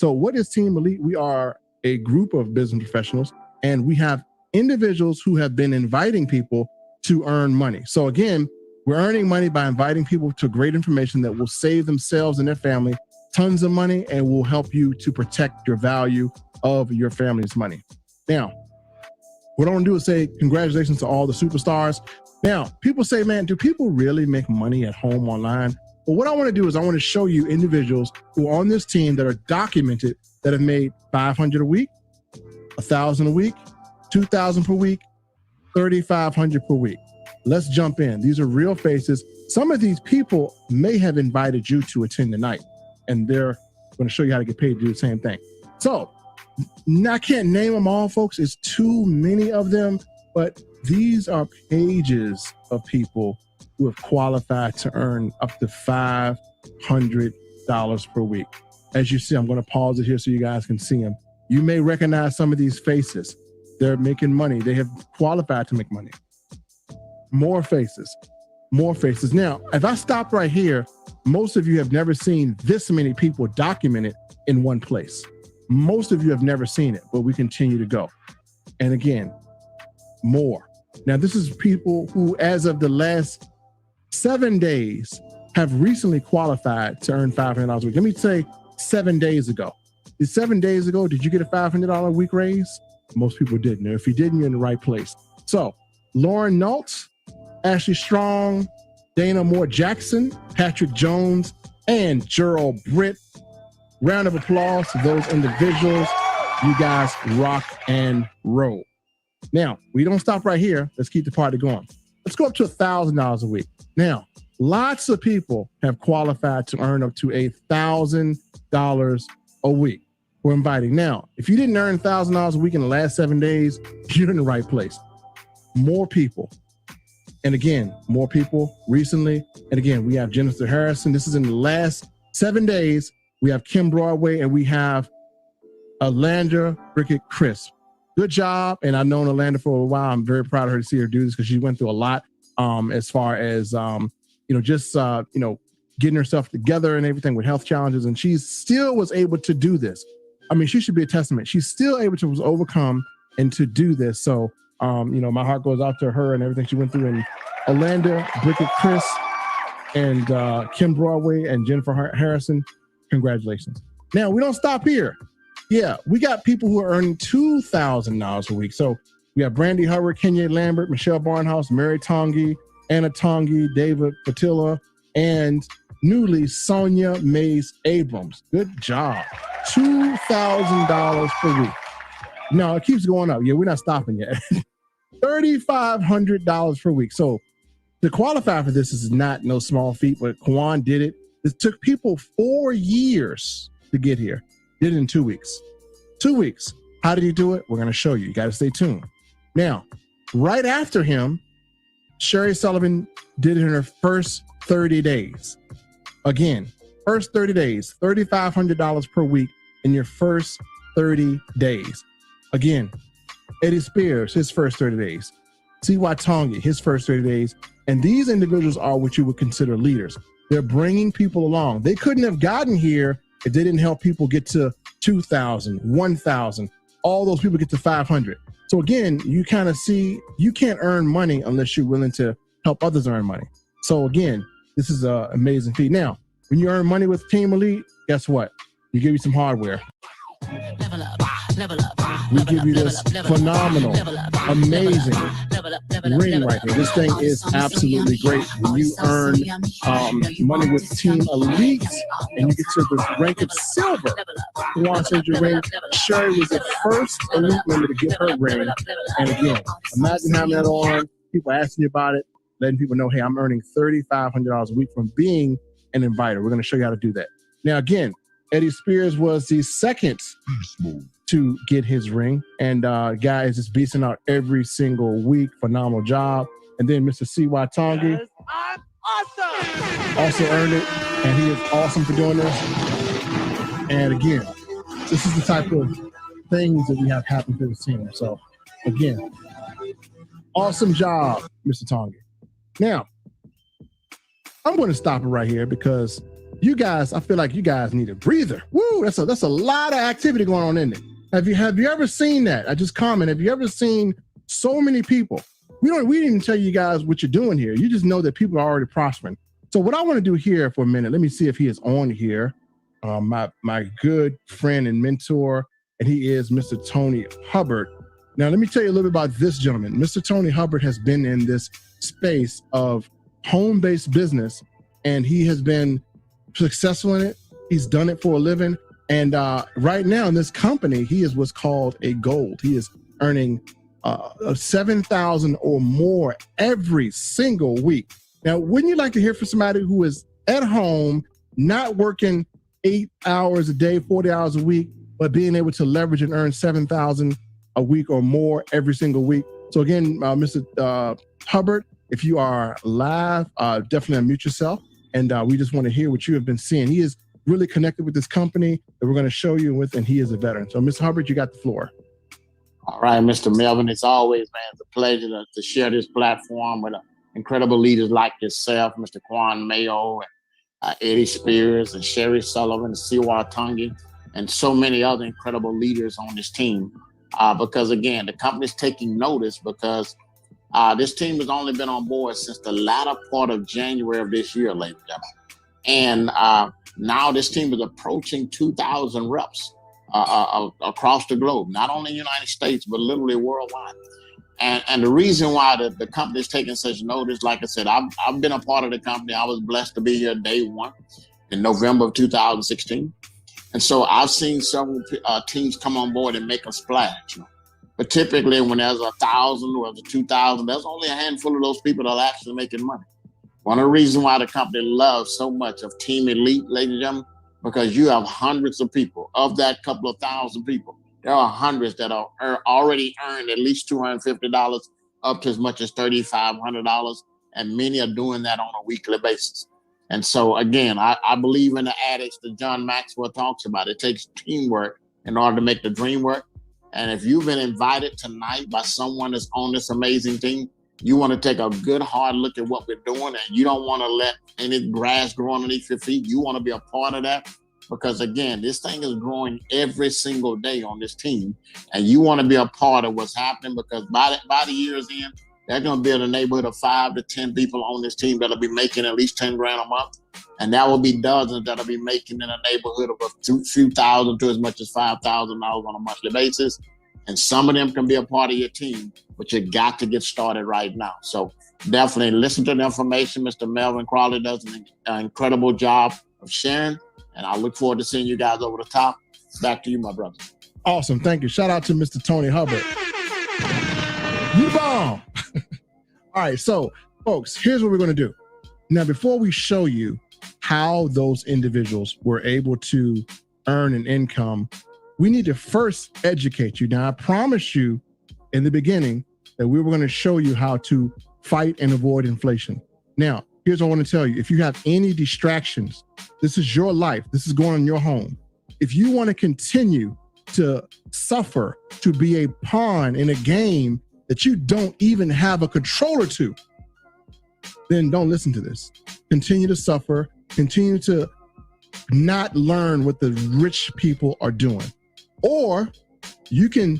So what is Team Elite? We are a group of business professionals, and we have individuals who have been inviting people to earn money. So again, we're earning money by inviting people to great information that will save themselves and their family tons of money and will help you to protect your value of your family's money. Now, what I want to do is say congratulations to all the superstars. Now, people say, man, do people really make money at home online? Well, what I want to do is I want to show you individuals who are on this team that are documented that have made $500 a week, $1,000 a week, $2,000 per week, $3,500 per week. Let's jump in. These are real faces. Some of these people may have invited you to attend tonight, and they're going to show you how to get paid to do the same thing. So I can't name them all, folks. It's too many of them, but these are pages of people who have qualified to earn up to $500 per week. As you see, I'm going to pause it here so you guys can see them. You may recognize some of these faces. They're making money. They have qualified to make money. More faces, more faces. Now, if I stop right here, most of you have never seen this many people documented in one place. Most of you have never seen it, but we continue to go. And again, more. Now, this is people who, as of the last 7 days, have recently qualified to earn $500 a week. Let me say 7 days ago. 7 days ago, did you get a $500 a week raise? Most people didn't. If you didn't, you're in the right place. So Lauren Nault, Ashley Strong, Dana Moore Jackson, Patrick Jones, and Gerald Britt. Round of applause to those individuals. You guys rock and roll. Now, we don't stop right here. Let's keep the party going. Let's go up to $1,000 a week. Now, lots of people have qualified to earn up to $1,000 a week. We're inviting. Now, if you didn't earn $1,000 a week in the last 7 days, you're in the right place. More people. And again, more people recently. And again, we have Jennifer Harrison. This is in the last 7 days. We have Kim Broadway, and we have Alandra Brickett Crisp. Good job. And I've known Alandra for a while. I'm very proud of her to see her do this because she went through a lot as far as, getting herself together and everything with health challenges. And she still was able to do this. I mean, she should be a testament. She's still able to overcome and to do this. So, my heart goes out to her and everything she went through. And Alandra Brickett Crisp and Kim Broadway and Jennifer Harrison, congratulations. Now, we don't stop here. Yeah, we got people who are earning $2,000 a week. So we have Brandy Hubbard, Kenya Lambert, Michelle Barnhouse, Mary Tongi, Anna Tongi, David Fatilla, and newly Sonia Mays Abrams. Good job. $2,000 per week. No, it keeps going up. Yeah, we're not stopping yet. $3,500 per week. So to qualify for this is not no small feat, but Kwan did it. It took people 4 years to get here. Did it in 2 weeks. 2 weeks. How did he do it? We're going to show you. You got to stay tuned. Now, right after him, Sherry Sullivan did it in her first 30 days. Again, first 30 days, $3,500 per week in your first 30 days. Again, Eddie Spears, his first 30 days. C.Y. Tongi, his first 30 days. And these individuals are what you would consider leaders. They're bringing people along. They couldn't have gotten here if they didn't help people get to 2,000, 1,000. All those people get to 500. So again, you kind of see you can't earn money unless you're willing to help others earn money. So again, this is an amazing feat. Now, when you earn money with Team Elite, guess what? You give you some hardware. We give you this phenomenal, amazing ring right here. This thing is absolutely great. When you earn money with Team Elite and you get to the rank of silver, you want to your ring. Sherry was the first Elite member to get her ring. And again, imagine having that on, people asking you about it, letting people know, hey, I'm earning $3,500 a week from being an inviter. We're going to show you how to do that. Now, again, Eddie Spears was the second to get his ring. And guy is just beasting out every single week. Phenomenal job. And then Mr. C.Y. Tongi. Awesome. Also earned it. And he is awesome for doing this. And again, this is the type of things that we have happen to this team. So again, awesome job, Mr. Tongi. Now, I'm going to stop it right here because You guys, I feel like you guys need a breather. Woo, that's a lot of activity going on in it. Have you ever seen that? I just comment. Have you ever seen so many people? We didn't even tell you guys what you're doing here. You just know that people are already prospering. So what I want to do here for a minute, let me see if he is on here. My good friend and mentor, and he is Mr. Tony Hubbard. Now, let me tell you a little bit about this gentleman. Mr. Tony Hubbard has been in this space of home-based business, and he has been successful in it. He's done it for a living. And right now in this company, he is what's called a gold. He is earning 7,000 or more every single week. Now, wouldn't you like to hear from somebody who is at home, not working 8 hours a day, 40 hours a week, but being able to leverage and earn 7,000 a week or more every single week? So again, Mr. Hubbard, if you are live, definitely unmute yourself. And we just want to hear what you have been seeing. He is really connected with this company that we're going to show you with, and he is a veteran. So Mr. Hubbard, you got the floor. All right, Mr. Melvin, it's always, man, it's a pleasure to share this platform with incredible leaders like yourself, Mr. Quan Mayo, and Eddie Spears, and Sherry Sullivan, Siwa Tungi, and so many other incredible leaders on this team. Because again, the company's taking notice because this team has only been on board since the latter part of January of this year, ladies and gentlemen. And now this team is approaching 2,000 reps across the globe, not only in the United States, but literally worldwide. And the reason why the company is taking such notice, like I said, I've been a part of the company. I was blessed to be here day one in November of 2016. And so I've seen several teams come on board and make a splash. But typically when there's 1,000 or 2,000, there's only a handful of those people that are actually making money. One of the reasons why the company loves so much of Team Elite, ladies and gentlemen, because you have hundreds of people. Of that couple of thousand people, there are hundreds that are already earned at least $250 up to as much as $3,500. And many are doing that on a weekly basis. And so, again, I believe in the adage that John Maxwell talks about. It takes teamwork in order to make the dream work. And if you've been invited tonight by someone that's on this amazing team, you want to take a good hard look at what we're doing, and you don't want to let any grass grow underneath your feet. You want to be a part of that because, again, this thing is growing every single day on this team, and you want to be a part of what's happening because by the year's end, they're going to be in the neighborhood of 5 to 10 people on this team that'll be making at least 10 grand a month. And that will be dozens that'll be making in the neighborhood of a few thousand to as much as $5,000 on a monthly basis. And some of them can be a part of your team, but you got to get started right now. So definitely listen to the information. Mr. Melvin Crawley does an incredible job of sharing. And I look forward to seeing you guys over the top. Back to you, my brother. Awesome. Thank you. Shout out to Mr. Tony Hubbard. You bomb. All right. So, folks, here's what we're going to do. Now, before we show you how those individuals were able to earn an income, we need to first educate you. Now, I promised you in the beginning that we were going to show you how to fight and avoid inflation. Now, here's what I want to tell you. If you have any distractions, this is your life. This is going on in your home. If you want to continue to suffer, to be a pawn in a game that you don't even have a controller to, then don't listen to this. Continue to suffer, continue to not learn what the rich people are doing. Or you can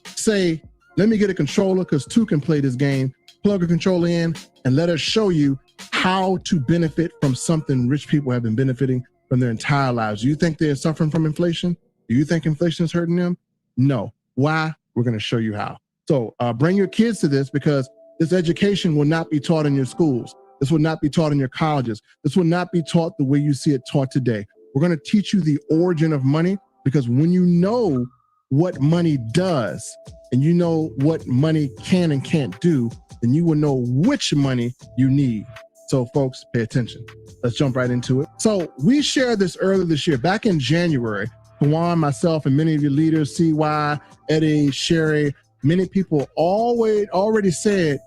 say, let me get a controller because two can play this game, plug a controller in, and let us show you how to benefit from something rich people have been benefiting from their entire lives. Do you think they're suffering from inflation? Do you think inflation is hurting them? No. Why? We're going to show you how. So bring your kids to this because this education will not be taught in your schools. This will not be taught in your colleges. This will not be taught the way you see it taught today. We're going to teach you the origin of money because when you know what money does and you know what money can and can't do, then you will know which money you need. So folks, pay attention. Let's jump right into it. So we shared this earlier this year, back in January. Juan, myself, and many of your leaders, CY, Eddie, Sherry, many people already said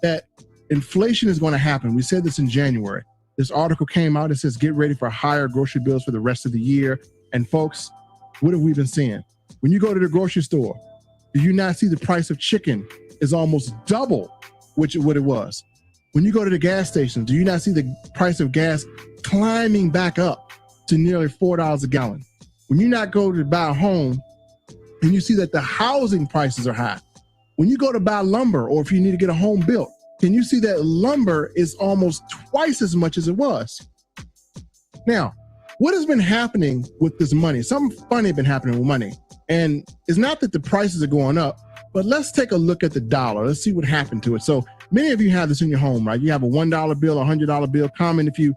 that inflation is going to happen. We said this in January. This article came out. It says, get ready for higher grocery bills for the rest of the year. And folks, what have we been seeing? When you go to the grocery store, do you not see the price of chicken is almost double what it was? When you go to the gas station, do you not see the price of gas climbing back up? to nearly $4 a gallon. When you not go to buy a home and you see that the housing prices are high, when you go to buy lumber or if you need to get a home built, can you see that lumber is almost twice as much as it was? Now, what has been happening with this money? Something funny has been happening with money. And it's not that the prices are going up, but let's take a look at the dollar. Let's see what happened to it. So many of you have this in your home, right? You have a $1 bill, a $100 bill. Comment if you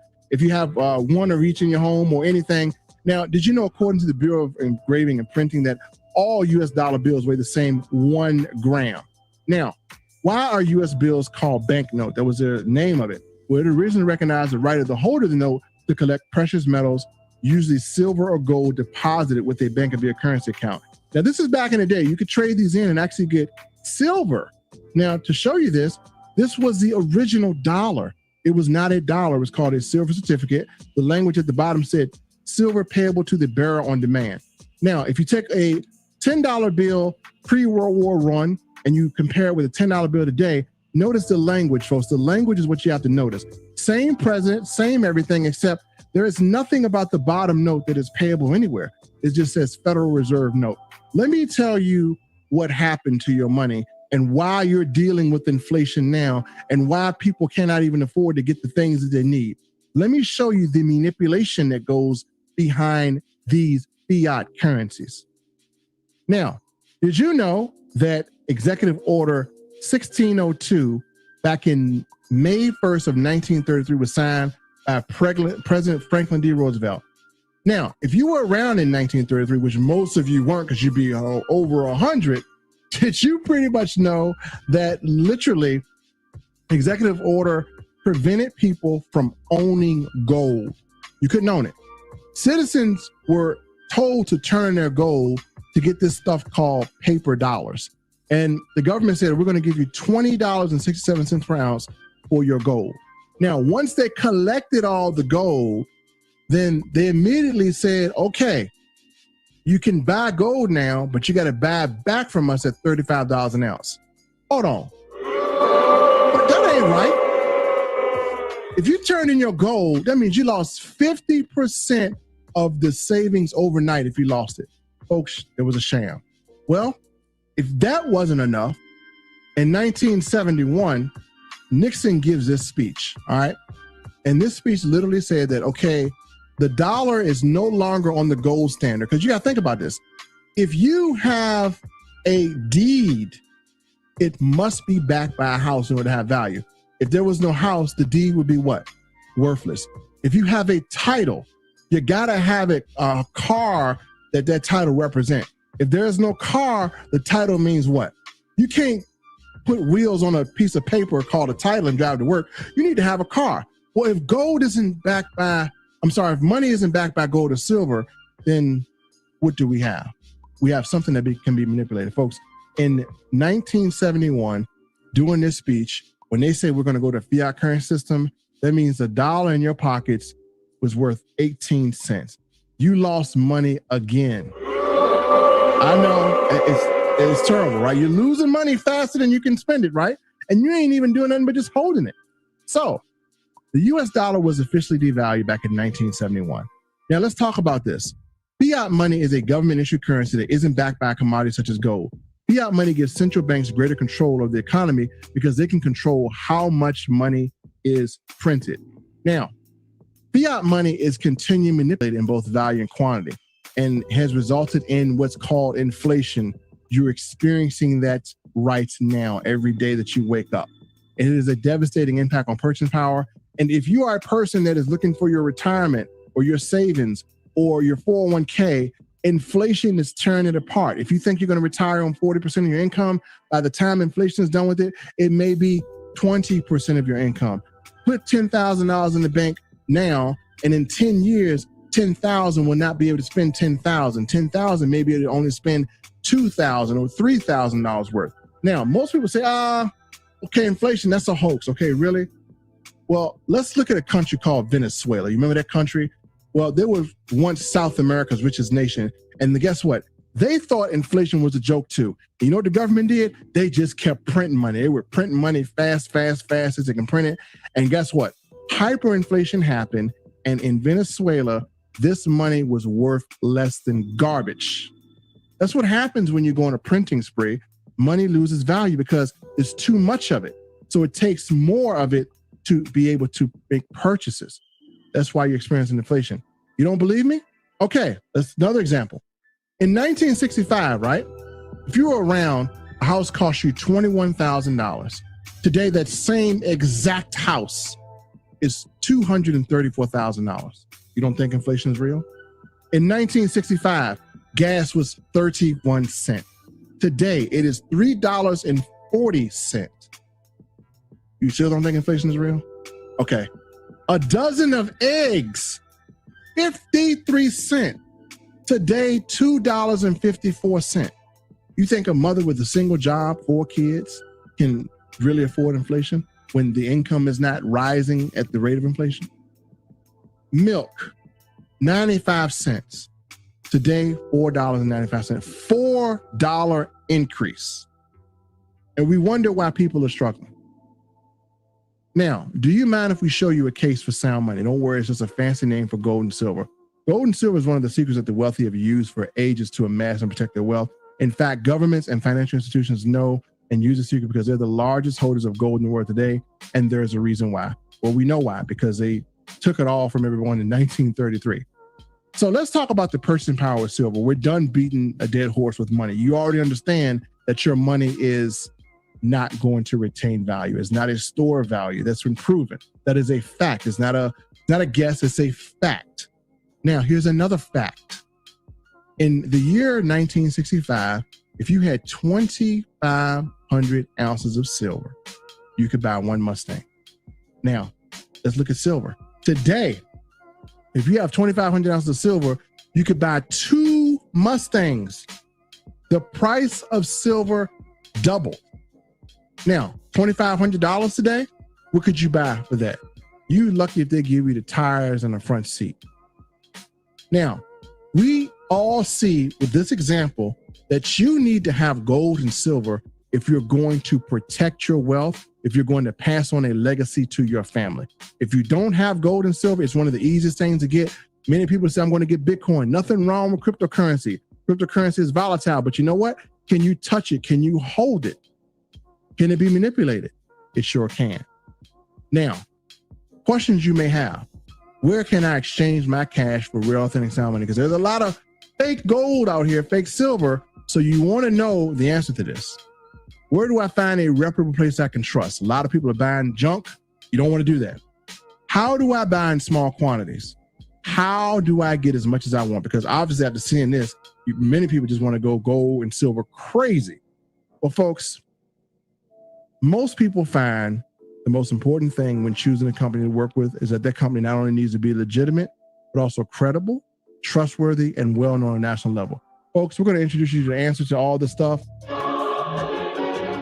have one of each in your home or anything. Now, did you know, according to the Bureau of Engraving and Printing, that all US dollar bills weigh the same 1 gram? Now, why are US bills called banknote? That was the name of it. Well, it originally recognized the right of the holder of the note to collect precious metals, usually silver or gold, deposited with a Bank of your currency account. Now, this is back in the day. You could trade these in and actually get silver. Now, to show you this was the original dollar. It was not a dollar. It was called a silver certificate. The language at the bottom said, silver payable to the bearer on demand. Now, if you take a $10 bill pre-World War I and you compare it with a $10 bill today, notice the language, folks. The language is what you have to notice. Same president, same everything, except there is nothing about the bottom note that is payable anywhere. It just says Federal Reserve note. Let me tell you what happened to your money and why you're dealing with inflation now and why people cannot even afford to get the things that they need. Let me show you the manipulation that goes behind these fiat currencies. Now, did you know that Executive Order 1602 back in May 1st of 1933 was signed by President Franklin D. Roosevelt? Now, if you were around in 1933, which most of you weren't because you'd be over 100, did you pretty much know that literally Executive Order prevented people from owning gold? You couldn't own it. Citizens were told to turn their gold to get this stuff called paper dollars. And the government said, we're going to give you $20.67 per ounce for your gold. Now, once they collected all the gold, then they immediately said, okay, you can buy gold now, but you got to buy it back from us at $35 an ounce. Hold on. But that ain't right. If you turn in your gold, that means you lost 50% of the savings overnight if you lost it. Folks, it was a sham. Well, if that wasn't enough, in 1971, Nixon gives this speech, all right? And this speech literally said that, okay, the dollar is no longer on the gold standard. Because you got to think about this. If you have a deed, it must be backed by a house in order to have value. If there was no house, the deed would be what? Worthless. If you have a title, you got to have a car that title represent. If there is no car, the title means what? You can't put wheels on a piece of paper called a title and drive to work. You need to have a car. Well, if gold isn't backed by, if money isn't backed by gold or silver, then what do we have? We have something that can be manipulated. Folks, in 1971, during this speech, when they say we're going to go to fiat currency system, that means a dollar in your pockets was worth 18 cents. You lost money again. I know it's terrible, right? You're losing money faster than you can spend it, right? And you ain't even doing nothing but just holding it. So the US dollar was officially devalued back in 1971. Now let's talk about this. Fiat money is a government issued currency that isn't backed by a commodity such as gold. Fiat money gives central banks greater control of the economy because they can control how much money is printed. Now, fiat money is continually manipulated in both value and quantity and has resulted in what's called inflation. You're experiencing that right now, every day that you wake up. It is a devastating impact on purchasing power. And if you are a person that is looking for your retirement or your savings or your 401k, inflation is tearing it apart. If you think you're going to retire on 40% of your income, by the time inflation is done with it, it may be 20% of your income. Put $10,000 in the bank now, and in 10 years, 10,000 will not be able to spend 10,000. 10,000 may be able to only spend 2,000 or $3,000 worth. Now, most people say, okay, inflation, that's a hoax. Okay, really? Well, let's look at a country called Venezuela. You remember that country? Well, they were once South America's richest nation. And guess what? They thought inflation was a joke too. And you know what the government did? They just kept printing money. They were printing money fast as they can print it. And guess what? Hyperinflation happened. And in Venezuela, this money was worth less than garbage. That's what happens when you go on a printing spree. Money loses value because there's too much of it. So it takes more of it to be able to make purchases. That's why you're experiencing inflation. You don't believe me? Okay, that's another example. In 1965, right? If you were around, a house cost you $21,000. Today, that same exact house is $234,000. You don't think inflation is real? In 1965, gas was 31 cents. Today, it is $3.40. You still don't think inflation is real? Okay. A dozen of eggs, 53 cents. Today, $2.54. You think a mother with a single job, 4 kids, can really afford inflation when the income is not rising at the rate of inflation? Milk, 95 cents. Today, $4.95. $4 increase. And we wonder why people are struggling. Now, do you mind if we show you a case for sound money? Don't worry, it's just a fancy name for gold and silver. Gold and silver is one of the secrets that the wealthy have used for ages to amass and protect their wealth. In fact, governments and financial institutions know and use the secret because they're the largest holders of gold in the world today, and there's a reason why. Well, we know why, because they took it all from everyone in 1933. So let's talk about the purchasing power of silver. We're done beating a dead horse with money. You already understand that your money is not going to retain value. It's not a store of value. That's been proven. That is a fact. It's not a guess, it's a fact. Now, here's another fact. In the year 1965, if you had 2,500 ounces of silver, you could buy 1 Mustang. Now, let's look at silver. Today, if you have 2,500 ounces of silver, you could buy 2 Mustangs. The price of silver doubled. Now, $2,500 today, what could you buy for that? You lucky if they give you the tires and the front seat. Now, we all see with this example that you need to have gold and silver if you're going to protect your wealth, if you're going to pass on a legacy to your family. If you don't have gold and silver, it's one of the easiest things to get. Many people say, I'm going to get Bitcoin. Nothing wrong with cryptocurrency. Cryptocurrency is volatile, but you know what? Can you touch it? Can you hold it? Can it be manipulated? It sure can. Now, questions you may have. Where can I exchange my cash for real, authentic sound money? Because there's a lot of fake gold out here, fake silver. So you want to know the answer to this. Where do I find a reputable place I can trust? A lot of people are buying junk. You don't want to do that. How do I buy in small quantities? How do I get as much as I want? Because obviously after seeing this, many people just want to go gold and silver crazy. Well, folks, most people find the most important thing when choosing a company to work with is that that company not only needs to be legitimate, but also credible, trustworthy, and well-known on a national level. Folks, we're going to introduce you to the answer to all this stuff.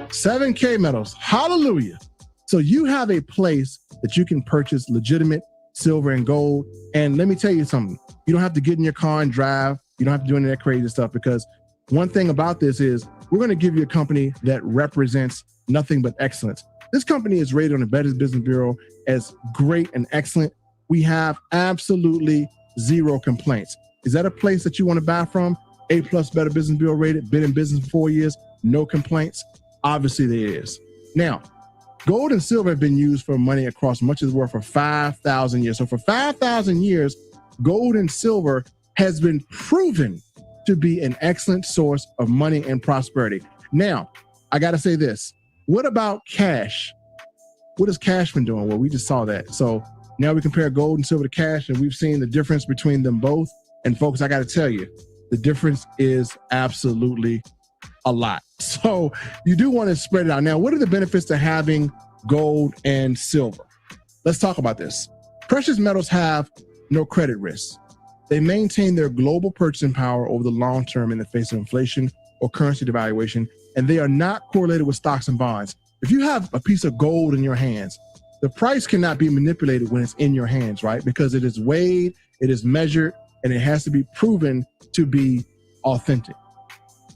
7K metals, hallelujah. So you have a place that you can purchase legitimate silver and gold. And let me tell you something, you don't have to get in your car and drive. You don't have to do any of that crazy stuff, because one thing about this is we're going to give you a company that represents nothing but excellence. This company is rated on the Better Business Bureau as great and excellent. We have absolutely 0 complaints. Is that a place that you want to buy from? A+ Better Business Bureau rated, been in business for 4 years, no complaints? Obviously there is. Now, gold and silver have been used for money across much of the world for 5,000 years. So for 5,000 years, gold and silver has been proven to be an excellent source of money and prosperity. Now, I got to say this. What about cash? What has cash been doing? Well, we just saw that. So now we compare gold and silver to cash, and we've seen the difference between them both. And folks, I got to tell you, the difference is absolutely a lot. So you do want to spread it out. Now, what are the benefits to having gold and silver? Let's talk about this. Precious metals have no credit risk. They maintain their global purchasing power over the long term in the face of inflation or currency devaluation, and they are not correlated with stocks and bonds. If you have a piece of gold in your hands, the price cannot be manipulated when it's in your hands, right? Because it is weighed, it is measured, and it has to be proven to be authentic.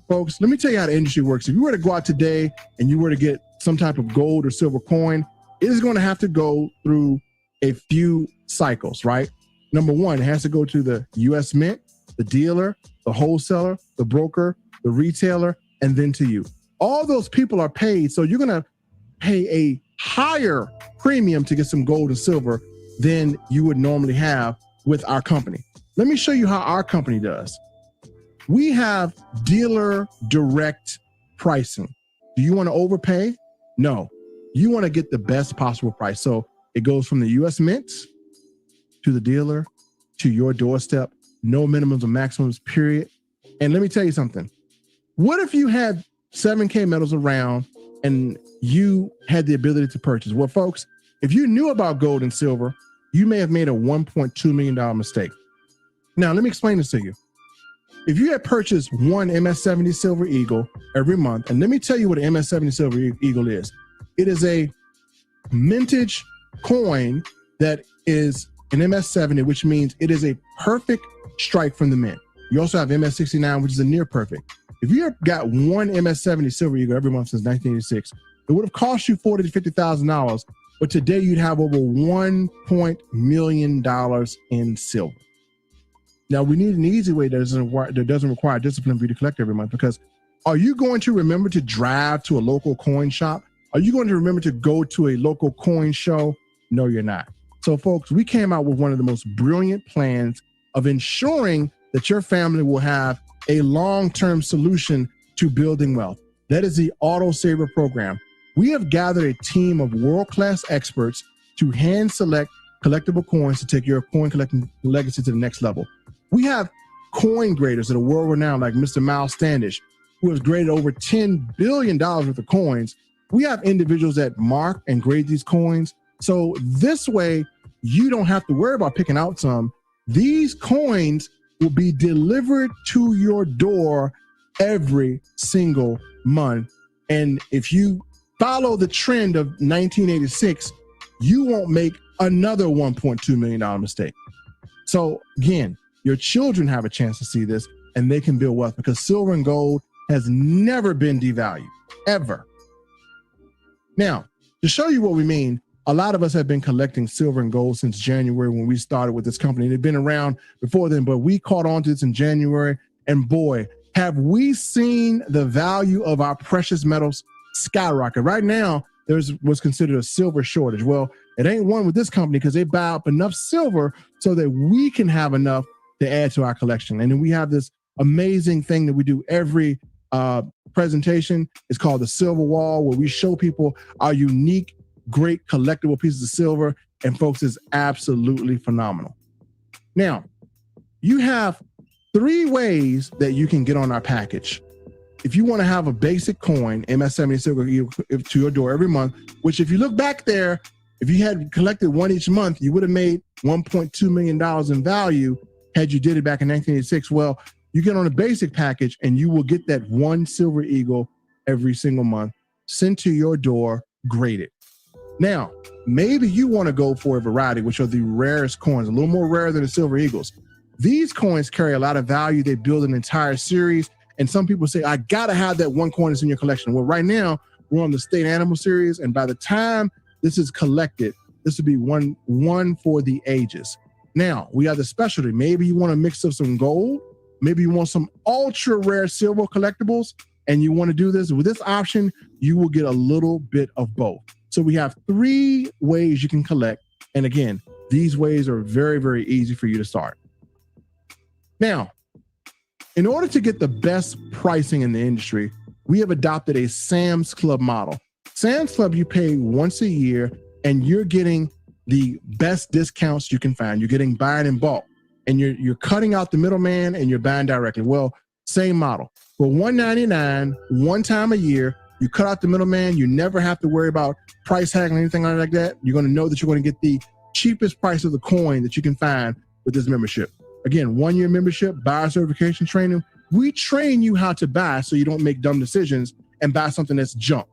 Folks, let me tell you how the industry works. If you were to go out today and you were to get some type of gold or silver coin, it is going to have to go through a few cycles, right? Number one, it has to go to the US Mint, the dealer, the wholesaler, the broker, the retailer, and then to you. All those people are paid, so you're gonna pay a higher premium to get some gold and silver than you would normally have with our company. Let me show you how our company does. We have dealer direct pricing. Do you want to overpay? No. You want to get the best possible price. So it goes from the US Mints to the dealer to your doorstep, no minimums or maximums, period. And let me tell you something. What if you had 7K metals around and you had the ability to purchase? Well, folks, if you knew about gold and silver, you may have made a $1.2 million mistake. Now, let me explain this to you. If you had purchased one MS-70 Silver Eagle every month, and let me tell you what an MS-70 Silver Eagle is. It is a mintage coin that is an MS-70, which means it is a perfect strike from the mint. You also have MS-69, which is a near perfect. If you have got one MS-70 Silver Eagle every month since 1986, it would have cost you $40,000 to $50,000, but today you'd have over $1 million in silver. Now, we need an easy way that doesn't require discipline for you to collect every month, because are you going to remember to drive to a local coin shop? Are you going to remember to go to a local coin show? No, you're not. So, folks, we came out with one of the most brilliant plans of ensuring that your family will have a long-term solution to building wealth. That is the Auto Saver program. We have gathered a team of world-class experts to hand select collectible coins to take your coin collecting legacy to the next level. We have coin graders that are world-renowned, like Mr. Miles Standish, who has graded over $10 billion worth of coins. We have individuals that mark and grade these coins. So this way, you don't have to worry about picking out some. These coins will be delivered to your door every single month. And if you follow the trend of 1986, you won't make another $1.2 million mistake. So again, your children have a chance to see this and they can build wealth, because silver and gold has never been devalued, ever. Now, to show you what we mean, a lot of us have been collecting silver and gold since January when we started with this company. They've been around before then, but we caught on to this in January. And boy, have we seen the value of our precious metals skyrocket. Right now, there's what's considered a silver shortage. Well, it ain't one with this company, because they buy up enough silver so that we can have enough to add to our collection. And then we have this amazing thing that we do every presentation. It's called the Silver Wall, where we show people our unique, great collectible pieces of silver. And folks, it's absolutely phenomenal. Now, you have 3 ways that you can get on our package. If you want to have a basic coin, MS-70 Silver to your door every month, which if you look back there, if you had collected one each month, you would have made $1.2 million in value had you did it back in 1986. Well, you get on a basic package and you will get that one Silver Eagle every single month sent to your door, graded. Now, maybe you want to go for a variety, which are the rarest coins, a little more rare than the Silver Eagles. These coins carry a lot of value. They build an entire series. And some people say, I got to have that one coin that's in your collection. Well, right now, we're on the State Animal Series. And by the time this is collected, this will be one for the ages. Now, we have the specialty. Maybe you want to mix up some gold. Maybe you want some ultra rare silver collectibles, and you want to do this. With this option, you will get a little bit of both. So we have 3 ways you can collect. And again, these ways are very, very easy for you to start. Now, in order to get the best pricing in the industry, we have adopted a Sam's Club model. Sam's Club, you pay once a year and you're getting the best discounts you can find. You're getting buying in bulk, and you're cutting out the middleman and you're buying directly. Well, same model. For $199, one time a year, you cut out the middleman. You never have to worry about price haggling or anything like that. You're going to know that you're going to get the cheapest price of the coin that you can find with this membership. Again, 1-year membership, buyer certification training. We train you how to buy so you don't make dumb decisions and buy something that's junk.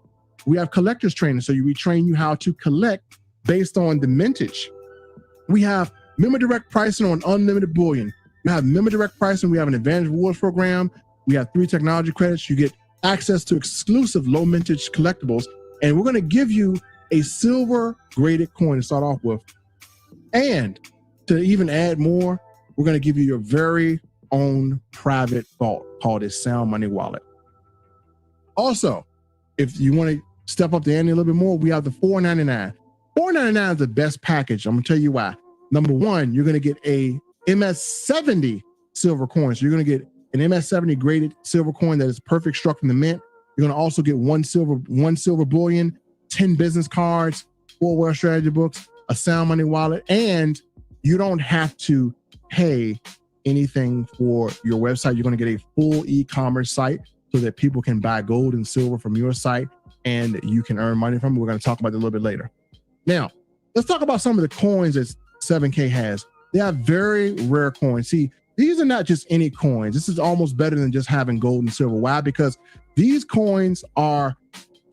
We have collector's training, so we train you how to collect based on the mintage. We have member direct pricing on unlimited bullion. We have member direct pricing. We have an advantage rewards program. We have 3 technology credits. You get access to exclusive low mintage collectibles. And we're going to give you a silver graded coin to start off with. And To even add more, we're going to give you your very own private vault called a Sound Money Wallet. Also, if you want to step up the ante a little bit more, we have the $4.99. $4.99 is the best package. I'm going to tell you why. Number one, you're going to get a MS-70 silver coin. So you're going to get an MS-70 graded silver coin that is perfect struck from the mint. You're going to also get one silver bullion, 10 business cards, 4 Wealth Strategy books, a Sound Money Wallet, and you don't have to pay anything for your website. You're going to get a full e-commerce site so that people can buy gold and silver from your site and you can earn money from it. We're going to talk about that a little bit later. Now, let's talk about some of the coins that 7K has. They have very rare coins. See, these are not just any coins. This is almost better than just having gold and silver. Why? Because these coins are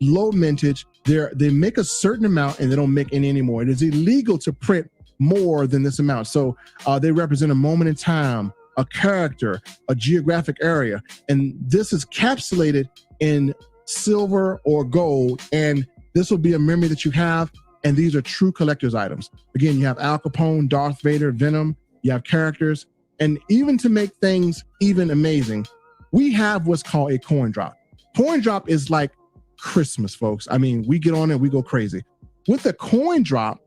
low mintage. They make a certain amount and they don't make any anymore. It is illegal to print more than this amount. So they represent a moment in time, a character, a geographic area. And this is capsulated in silver or gold. And this will be a memory that you have. And these are true collector's items. Again, you have Al Capone, Darth Vader, Venom, you have characters. And even to make things even amazing, we have what's called a coin drop. Coin drop is like Christmas, folks. I mean, we get on it, we go crazy. With the coin drop,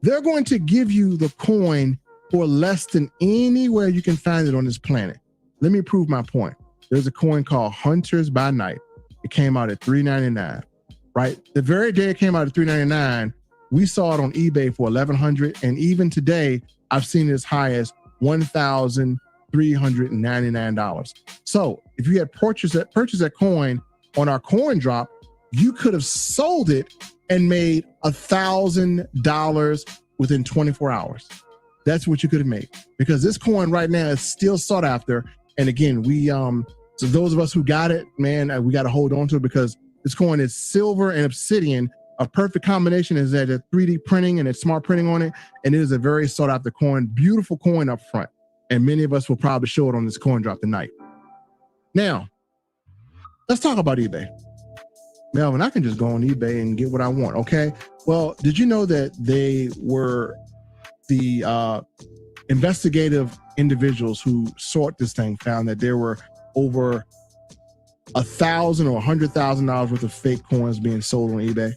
they're going to give you the coin for less than anywhere you can find it on this planet. Let me prove my point. There's a coin called Hunters by Night. It came out at $3.99, right? The very day it came out at $3.99, we saw it on eBay for $1,100. And even today, I've seen it as high as $1,399. So if you had purchased that coin on our coin drop, you could have sold it and made $1,000 within 24 hours. That's what you could have made, because this coin right now is still sought after. And again, so those of us who got it, man, we got to hold on to it, because this coin is silver and obsidian. A perfect combination is that it's 3D printing and it's smart printing on it. And it is a very sought after coin, beautiful coin up front. And many of us will probably show it on this coin drop tonight. Now, let's talk about eBay. Melvin, I can just go on eBay and get what I want, okay? Well, did you know that they were the investigative individuals who sought this thing found that there were over $1,000 or $100,000 worth of fake coins being sold on eBay?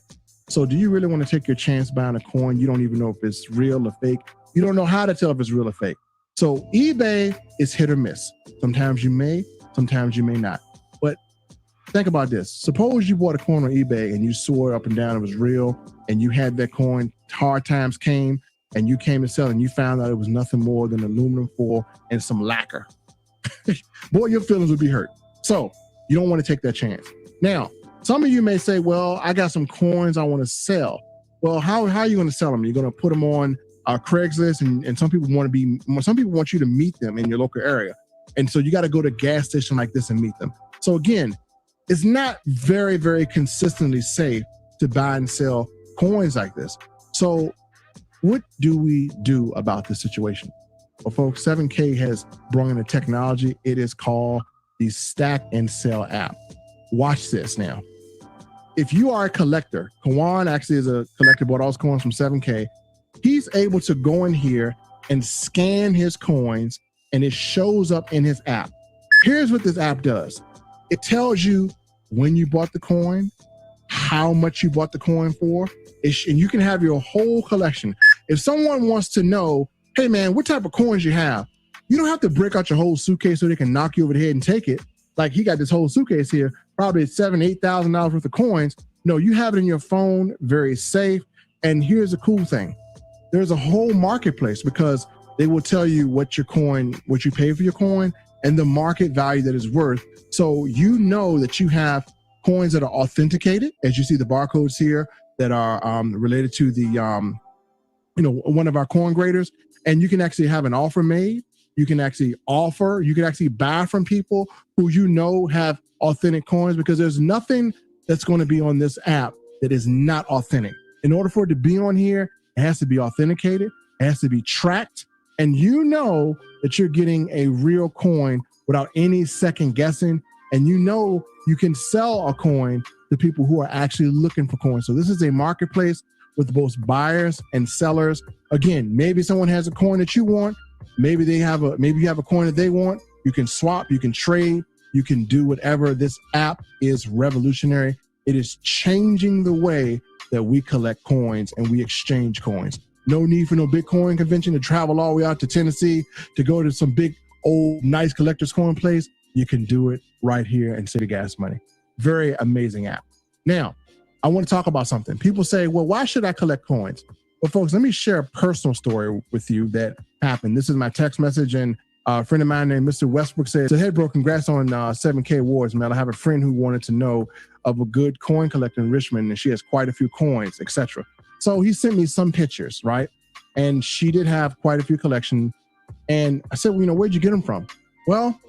So do you really want to take your chance buying a coin? You don't even know if it's real or fake. You don't know how to tell if it's real or fake. So eBay is hit or miss. Sometimes you may, sometimes you may not. But think about this. Suppose you bought a coin on eBay and you swore up and down it was real, and you had that coin, hard times came, and you came to sell and you found out it was nothing more than aluminum foil and some lacquer. Boy, your feelings would be hurt. So you don't want to take that chance. Now, some of you may say, well, I got some coins I want to sell. Well, how are you going to sell them? You're going to put them on Craigslist, and some people want you to meet them in your local area. And so you got to go to a gas station like this and meet them. So again, it's not very, very consistently safe to buy and sell coins like this. So what do we do about this situation? Well, folks, 7K has brought in a technology. It is called the Stack and Sell app. Watch this now. If you are a collector, Kawan actually is a collector, bought all his coins from 7K. He's able to go in here and scan his coins, and it shows up in his app. Here's what this app does. It tells you when you bought the coin, how much you bought the coin for, and you can have your whole collection. If someone wants to know, hey man, what type of coins you have, you don't have to break out your whole suitcase so they can knock you over the head and take it. Like he got this whole suitcase here, probably $7,000, $8,000 worth of coins. No, you have it in your phone, very safe. And here's the cool thing. There's a whole marketplace, because they will tell you what you pay for your coin and the market value that it's worth. So you know that you have coins that are authenticated, as you see the barcodes here that are related to the, one of our coin graders. And you can actually have an offer made. You can actually buy from people who you know have authentic coins, because there's nothing that's going to be on this app that is not authentic. In order for it to be on here, it has to be authenticated, it has to be tracked, and you know that you're getting a real coin without any second guessing, and you know you can sell a coin to people who are actually looking for coins. So this is a marketplace with both buyers and sellers. Again, maybe someone has a coin that you want. Maybe you have a coin that they want. You can swap, you can trade, you can do whatever. This app is revolutionary. It is changing the way that we collect coins and we exchange coins. No need for no Bitcoin convention to travel all the way out to Tennessee to go to some big old nice collector's coin place. You can do it right here and save the gas money. Very amazing app. Now, I want to talk about something. People say, well, why should I collect coins? Well, folks, let me share a personal story with you that happened. This is my text message, and a friend of mine named Mr. Westbrook said, hey, bro, congrats on 7K awards, man. I have a friend who wanted to know of a good coin collector in Richmond, and she has quite a few coins, etc. So he sent me some pictures, right? And she did have quite a few collections. And I said, well, where'd you get them from? Well,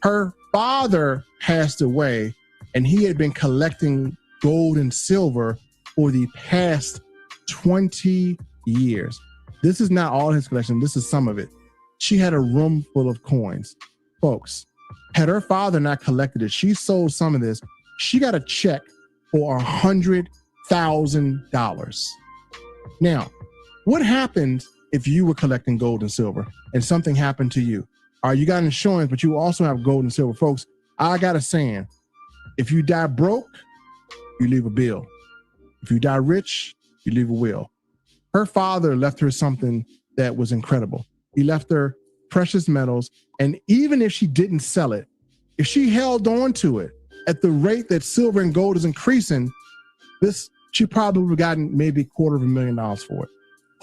her father passed away, and he had been collecting gold and silver for the past 20 years. This is not all his collection. This is some of it. She had a room full of coins. Folks, had her father not collected it, she sold some of this. She got a check for $100,000. Now, what happens if you were collecting gold and silver and something happened to you? You got insurance, but you also have gold and silver. Folks, I got a saying. If you die broke, you leave a bill. If you die rich, you leave a will. Her father left her something that was incredible. He left her precious metals. And even if she didn't sell it, if she held on to it at the rate that silver and gold is increasing, she probably would have gotten maybe $250,000 for it.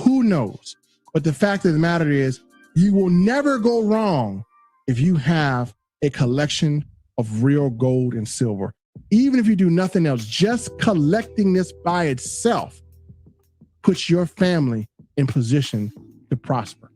Who knows? But the fact of the matter is, you will never go wrong if you have a collection of real gold and silver. Even if you do nothing else, just collecting this by itself puts your family in position to prosper.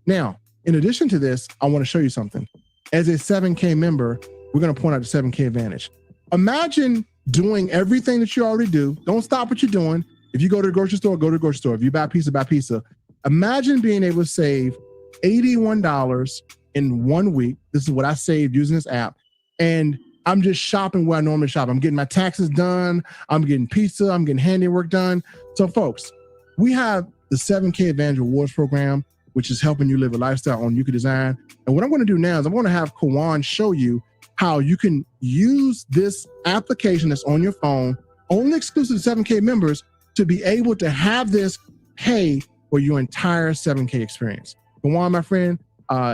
Now, in addition to this, I want to show you something. As a 7K member, we're going to point out the 7K advantage. Imagine doing everything that you already do. Don't stop what you're doing. If you go to the grocery store, go to the grocery store. If you buy pizza, buy pizza. Imagine being able to save $81 in 1 week. This is what I saved using this app. And I'm just shopping where I normally shop. I'm getting my taxes done. I'm getting pizza. I'm getting handiwork done. So folks, we have the 7K Advantage Rewards Program, which is helping you live a lifestyle on Yuka Design. And what I'm going to do now is I'm going to have Kawan show you how you can use this application that's on your phone, only exclusive to 7K members, to be able to have this pay for your entire 7K experience. Kawan, my friend,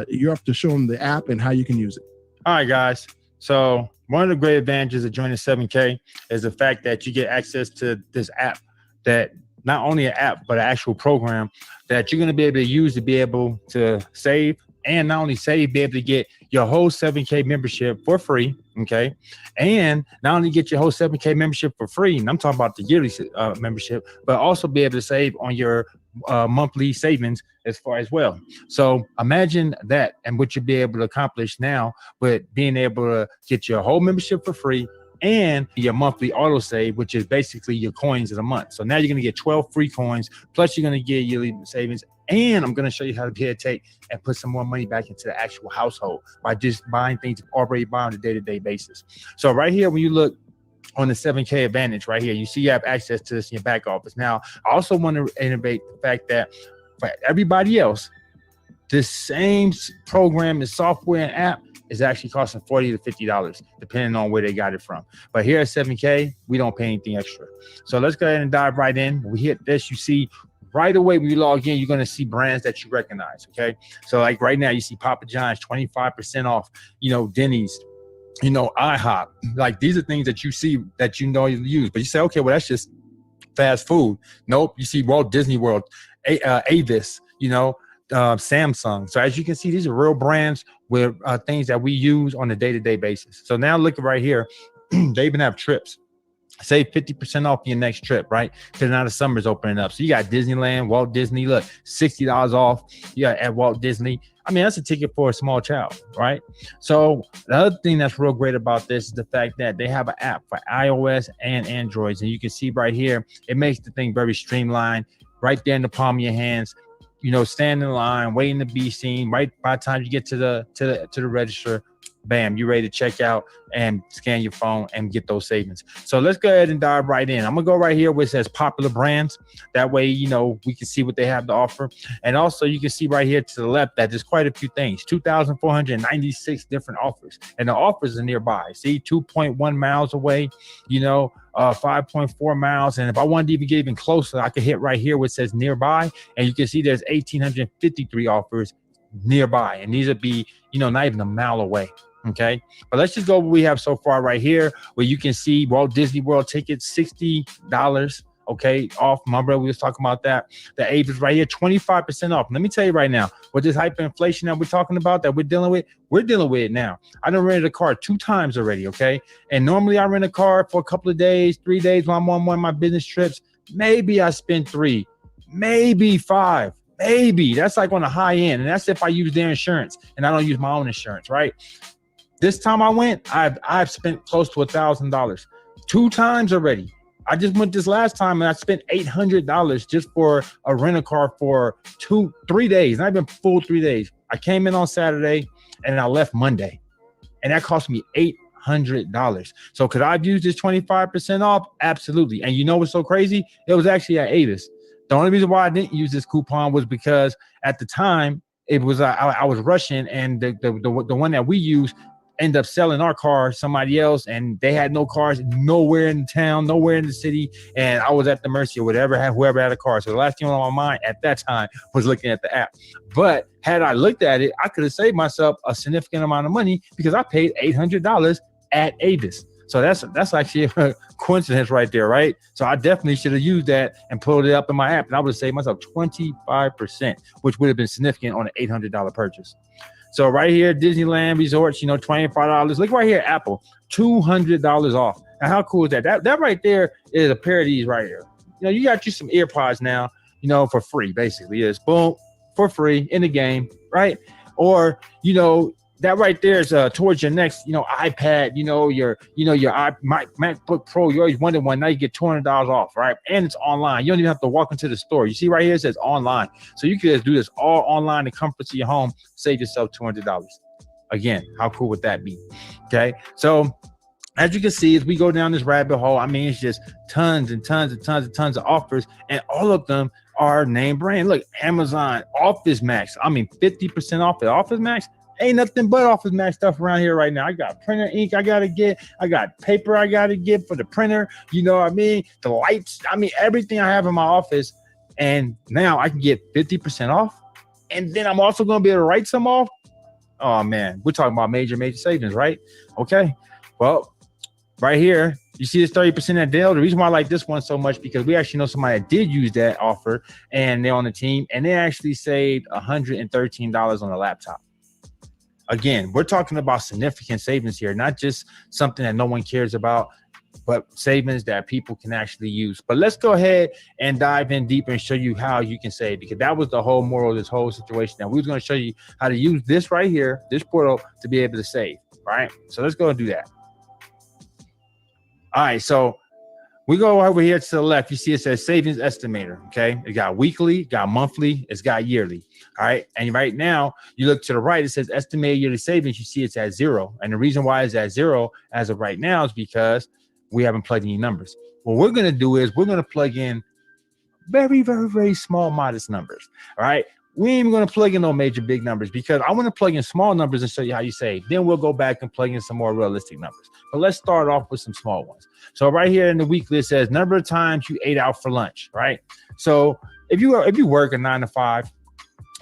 you're up to show them the app and how you can use it. All right, guys. So one of the great advantages of joining 7K is the fact that you get access to this app, that not only an app, but an actual program that you're going to be able to use to be able to save, and not only save, be able to get your whole 7K membership for free, okay? And not only get your whole 7K membership for free, and I'm talking about the yearly membership, but also be able to save on your monthly savings as far as well. So imagine that and what you'll be able to accomplish now with being able to get your whole membership for free and your monthly auto save, which is basically your coins of the month. So now you're going to get 12 free coins, plus you're going to get yearly savings. And I'm going to show you how to be able to take and put some more money back into the actual household by just buying things you already buy on a day-to-day basis. So right here, when you look on the 7K Advantage right here, you see you have access to this in your back office. Now, I also want to innovate the fact that for everybody else, this same program and software and app is actually costing $40 to $50, depending on where they got it from. But here at 7K, we don't pay anything extra. So let's go ahead and dive right in. When we hit this, you see right away when you log in, you're going to see brands that you recognize, okay? So like right now, you see Papa John's, 25% off, Denny's, IHOP. Like these are things that you see that you use. But you say, okay, well, that's just fast food. Nope. You see Walt Disney World, Avis, Samsung. So as you can see, these are real brands with things that we use on a day-to-day basis. So now look right here, they even have trips. Save 50% off your next trip, right? Because now the summer's opening up. So you got Disneyland, Walt Disney, look, $60 off. You got at Walt Disney. I mean, that's a ticket for a small child, right? So the other thing that's real great about this is the fact that they have an app for iOS and Androids. And you can see right here, it makes the thing very streamlined, right there in the palm of your hands. Stand in line, waiting to be seen. Right by the time you get to the register, bam, you're ready to check out and scan your phone and get those savings. So let's go ahead and dive right in. I'm gonna go right here where it says popular brands. That way, you know, we can see what they have to offer. And also you can see right here to the left that there's quite a few things, 2,496 different offers. And the offers are nearby. See, 2.1 miles away, you know, 5.4 miles. And if I wanted to even get even closer, I could hit right here where it says nearby. And you can see there's 1,853 offers nearby. And these would be, you know, not even a mile away. Okay, but let's just go what we have so far right here, where you can see Walt Disney World tickets, $60. Okay, off. My brother, we was talking about that. The Avis right here, 25% off. Let me tell you right now, with this hyperinflation that we're talking about, that we're dealing with it now. I done rented a car 2 times already. Okay, and normally I rent a car for a couple of days, 3 days when I'm on one of my business trips. Maybe I spend 3, maybe 5. Maybe that's like on the high end, and that's if I use their insurance and I don't use my own insurance, right? This time I went, I've spent close to $1,000 2 times already. I just went this last time and I spent $800 just for a rental car for 3 days, not even full 3 days. I came in on Saturday and I left Monday, and that cost me $800. So could I have used this 25% off? Absolutely. And you know what's so crazy? It was actually at Avis. The only reason why I didn't use this coupon was because at the time it was I was rushing, and the one that we used ended up selling our car to somebody else, and they had no cars nowhere in town, nowhere in the city, and I was at the mercy of whoever had a car. So the last thing on my mind at that time was looking at the app. But had I looked at it, I could have saved myself a significant amount of money because I paid $800 at Avis. So that's actually a coincidence right there, right? So I definitely should have used that and pulled it up in my app, and I would have saved myself 25%, which would have been significant on an $800 purchase. So right here, Disneyland Resorts, you know, $25. Look right here, Apple, $200 off. Now, how cool is that? That right there is a pair of these right here. You know, you got you some AirPods now, you know, for free, basically. It's boom, for free in the game, right? Or, you know, that right there is towards your next, you know, iPad, your MacBook Pro. You always wanted one. Now you get $200 off, right? And it's online. You don't even have to walk into the store. You see right here, it says online. So you can just do this all online, the comforts of your home, save yourself $200. Again, how cool would that be? Okay. So as you can see, as we go down this rabbit hole, I mean, it's just tons and tons and tons and tons of offers, and all of them are name brand. Look, Amazon, Office Max. I mean, 50% off at Office Max. Ain't nothing but Office Max stuff around here right now. I got printer ink I gotta get. I got paper I gotta get for the printer. You know what I mean? The lights. I mean, everything I have in my office. And now I can get 50% off. And then I'm also gonna be able to write some off. Oh man, we're talking about major savings, right? Okay. Well, right here, you see this 30% at Dell. The reason why I like this one so much, because we actually know somebody that did use that offer, and they're on the team, and they actually saved $113 on a laptop. Again, we're talking about significant savings here, not just something that no one cares about, but savings that people can actually use. But let's go ahead and dive in deeper and show you how you can save, because that was the whole moral of this whole situation. Now, we was going to show you how to use this right here, this portal, to be able to save. All right, so let's go and do that. All right, so we go over here to the left. You see it says savings estimator. Okay, it got weekly, got monthly, it's got yearly. All right, and right now you look to the right, it says estimated yearly savings. You see it's at 0, and the reason why it's at 0 as of right now is because we haven't plugged any numbers. What we're going to do is we're going to plug in very, very, very small, modest numbers. All right. We ain't even going to plug in no major big numbers, because I want to plug in small numbers and show you how you save. Then we'll go back and plug in some more realistic numbers. But let's start off with some small ones. So right here in the weekly, it says number of times you ate out for lunch, right? So if you work a 9 to 5,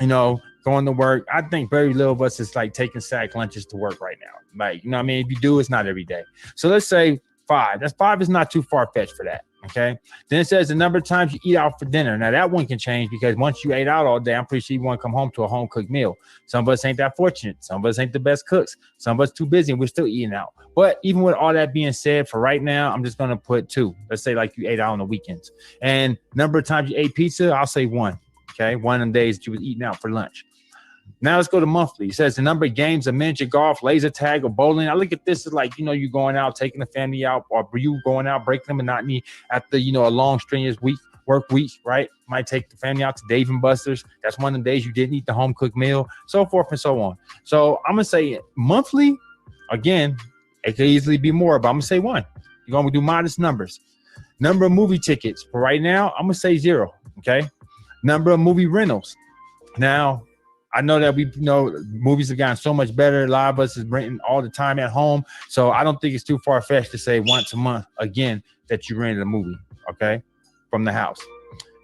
you know, going to work, I think very little of us is like taking sack lunches to work right now. Like, you know what I mean? If you do, it's not every day. So let's say 5. That's 5 is not too far-fetched for that. Okay. Then it says the number of times you eat out for dinner. Now that one can change, because once you ate out all day, I'm pretty sure you want to come home to a home cooked meal. Some of us ain't that fortunate. Some of us ain't the best cooks. Some of us too busy and we're still eating out. But even with all that being said, for right now, I'm just going to put 2. Let's say like you ate out on the weekends. And number of times you ate pizza, I'll say 1. Okay. One of them days that you was eating out for lunch. Now let's go to monthly. It says the number of games of miniature golf, laser tag, or bowling. I look at this as like, you know, you going out, taking the family out, or you going out, breaking the monotony after, you know, a long strenuous work week, right? Might take the family out to Dave and Buster's. That's one of the days you didn't eat the home cooked meal, so forth and so on. So I'm going to say monthly, Again, it could easily be more, but I'm gonna say 1. You're gonna do modest numbers. Number of movie tickets. For right now, I'm gonna say 0. Okay. Number of movie rentals. Now, I know that we know movies have gotten so much better. A lot of us is renting all the time at home. So I don't think it's too far-fetched to say once a month, again, that you rented a movie, okay, from the house.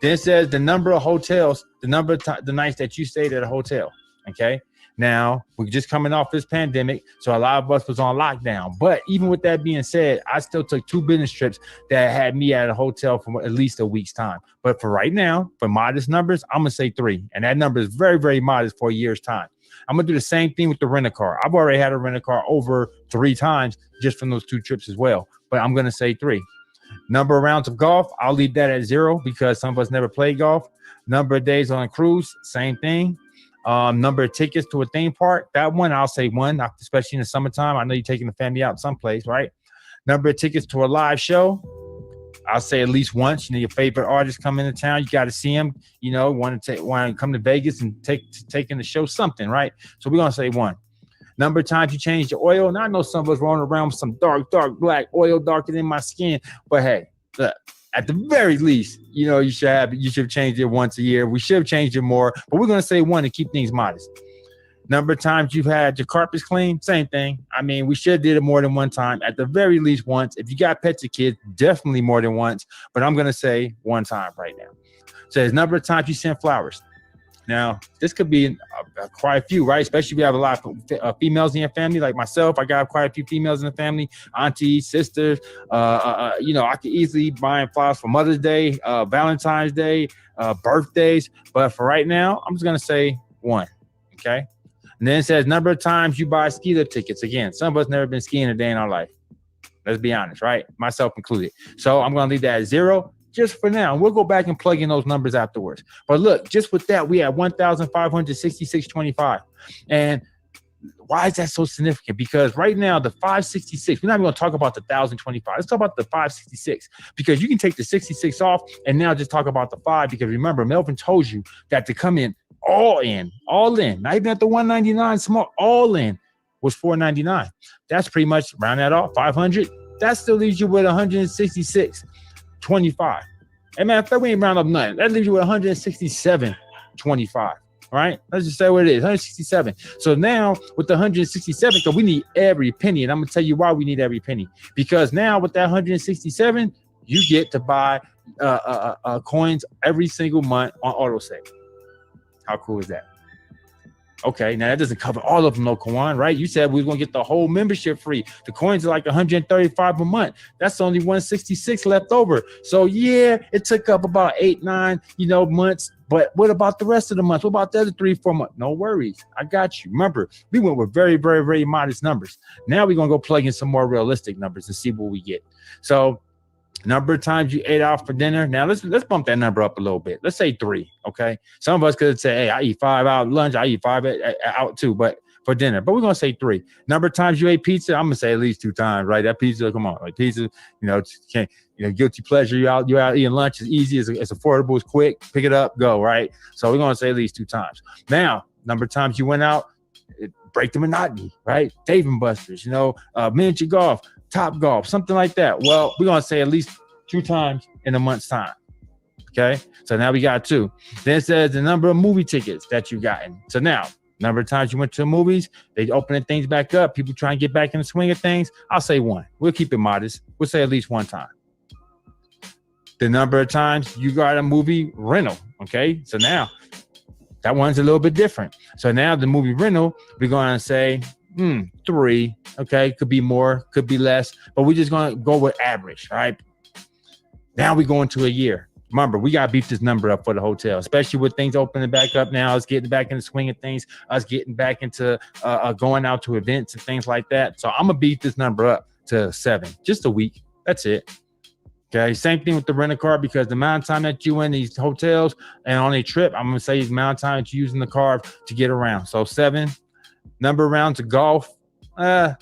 Then it says the number of hotels, the number of the nights that you stayed at a hotel, okay? Now, we're just coming off this pandemic, so a lot of us was on lockdown. But even with that being said, I still took 2 business trips that had me at a hotel for at least a week's time. But for right now, for modest numbers, I'm going to say 3. And that number is very, very modest for a year's time. I'm going to do the same thing with the rent-a-car. I've already had a rent-a-car over 3 times just from those 2 trips as well. But I'm going to say 3. Number of rounds of golf, I'll leave that at 0 because some of us never played golf. Number of days on a cruise, same thing. Number of tickets to a theme park, that one I'll say 1, especially in the summertime. I know you're taking the family out someplace, right? Number of tickets to a live show, I'll say at least once. You know, your favorite artist come into town, you got to see him. You know, want to come to Vegas and take in the show something, right? So we're gonna say 1. Number of times you change the oil, and I know some of us rolling around with some dark black oil darker than my skin, but hey, look. At the very least, you know, you should change it once a year. We should have changed it more, but we're going to say 1 to keep things modest. Number of times you've had your carpets cleaned, same thing. I mean, we should have did it more than 1 time, at the very least once. If you got pets or kids, definitely more than once, but I'm going to say 1 time right now. So there's number of times you send flowers. Now, this could be quite a few, right? Especially if you have a lot of females in your family, like myself. I got quite a few females in the family, aunties, sisters. You know, I could easily buy flowers for Mother's Day, Valentine's Day, birthdays. But for right now, I'm just going to say 1, okay? And then it says number of times you buy ski lift tickets. Again, some of us never been skiing a day in our life. Let's be honest, right? Myself included. So I'm going to leave that at 0. Just for now. We'll go back and plug in those numbers afterwards. But look, just with that, we have 1,566.25. And why is that so significant? Because right now, the 566, we're not even going to talk about the 1,025. Let's talk about the 566 because you can take the 66 off and now just talk about the 5 because remember, Melvin told you that to come in, not even at the 199 small, all in was 499. That's pretty much round that off, 500. That still leaves you with 166.25. And man, if we ain't round up nothing, that leaves you with 167.25. Right? Let's just say what it is, 167. So now with the 167, because we need every penny, and I'm gonna tell you why we need every penny. Because now with that 167, you get to buy coins every single month on autosave. How cool is that? Okay, now that doesn't cover all of them, no, Kawan, right? You said we were gonna get the whole membership free. The coins are like 135 a month. That's only 166 left over. So yeah, it took up about 8-9, months. But what about the rest of the months? What about the other 3-4 months? No worries, I got you. Remember, we went with very, very, very modest numbers. Now we're gonna go plug in some more realistic numbers and see what we get. So, number of times you ate out for dinner. Now let's bump that number up a little bit. Let's say 3. Okay. Some of us could say, hey, I eat 5 out lunch. I eat 5 out too, but for dinner. But we're gonna say 3. Number of times you ate pizza. I'm gonna say at least 2 times, right? That pizza, come on, like pizza. Can't. Guilty pleasure. You're out eating lunch. It's easy. It's affordable. It's quick. Pick it up. Go. Right. So we're gonna say at least 2 times. Now, number of times you went out. Break the monotony. Right. Dave and Buster's. Miniature golf. Top golf, something like that. Well, we're going to say at least 2 times in a month's time. Okay. So now we got 2. Then it says the number of movie tickets that you've gotten. So now, number of times you went to the movies, they opening things back up. People trying to get back in the swing of things. I'll say 1. We'll keep it modest. We'll say at least 1 time. The number of times you got a movie rental. Okay. So now that one's a little bit different. So now the movie rental, we're going to say 3. Okay, could be more, could be less, but we're just gonna go with average. All right. Now we go into a year. Remember, we gotta beat this number up for the hotel, especially with things opening back up now. Us getting back in the swing of things, us getting back into going out to events and things like that. So I'm gonna beat this number up to 7, just a week. That's it. Okay. Same thing with the rental car because the amount of time that you in these hotels and on a trip, I'm gonna say the amount of time that you're using the car to get around. So 7. Number of rounds of golf. I'm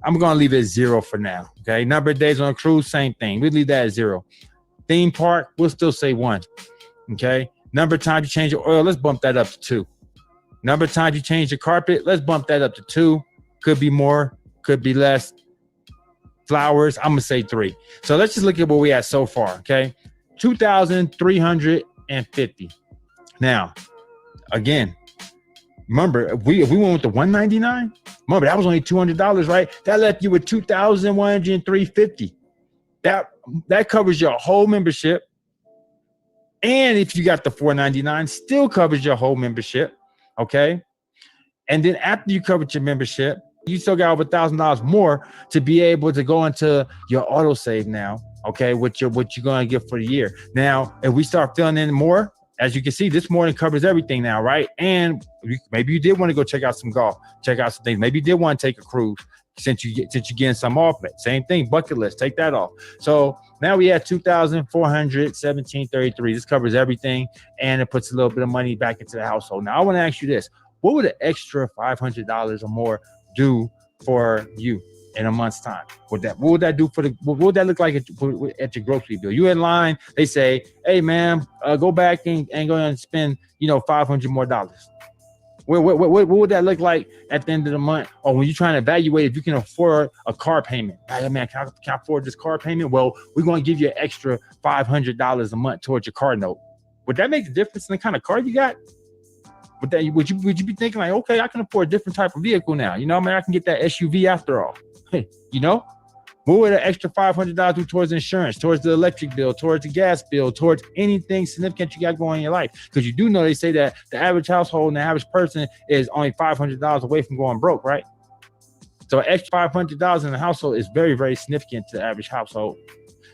going to leave it at 0 for now. Okay. Number of days on a cruise, same thing. We leave that at 0. Theme park, we'll still say 1. Okay. Number of times you change your oil, let's bump that up to 2. Number of times you change your carpet, let's bump that up to 2. Could be more, could be less. Flowers, I'm gonna say 3. So let's just look at where we at so far. Okay, 2,350. Now, again, remember if we went with the 199. Remember that was only $200, right? That left you with 2,103.50. That covers your whole membership. And if you got the 499, still covers your whole membership. Okay. And then after you covered your membership, you still got over $1,000 more to be able to go into your auto save now. Okay. What you're going to get for the year. Now, if we start filling in more, as you can see, this morning covers everything now, right? And maybe you did want to go check out some golf, check out some things. Maybe you did want to take a cruise since you're getting some off it. Same thing, bucket list, take that off. So now we have 2,417.33. This covers everything, and it puts a little bit of money back into the household. Now I want to ask you this: what would an extra $500 or more do for you in a month's time? What would that do for what would that look like at your grocery bill? You in line, they say, hey man, go back and go and spend, $500 more. What would that look like at the end of the month? Or when you're trying to evaluate if you can afford a car payment? Hey man, can I afford this car payment? Well, we're going to give you an extra $500 a month towards your car note. Would that make a difference in the kind of car you got? Would you be thinking like, okay, I can afford a different type of vehicle now? I can get that SUV after all. What would an extra $500 do towards insurance, towards the electric bill, towards the gas bill, towards anything significant you got going in your life? Because you do know they say that the average household and the average person is only $500 away from going broke, right? So an extra $500 in the household is very, very significant to the average household.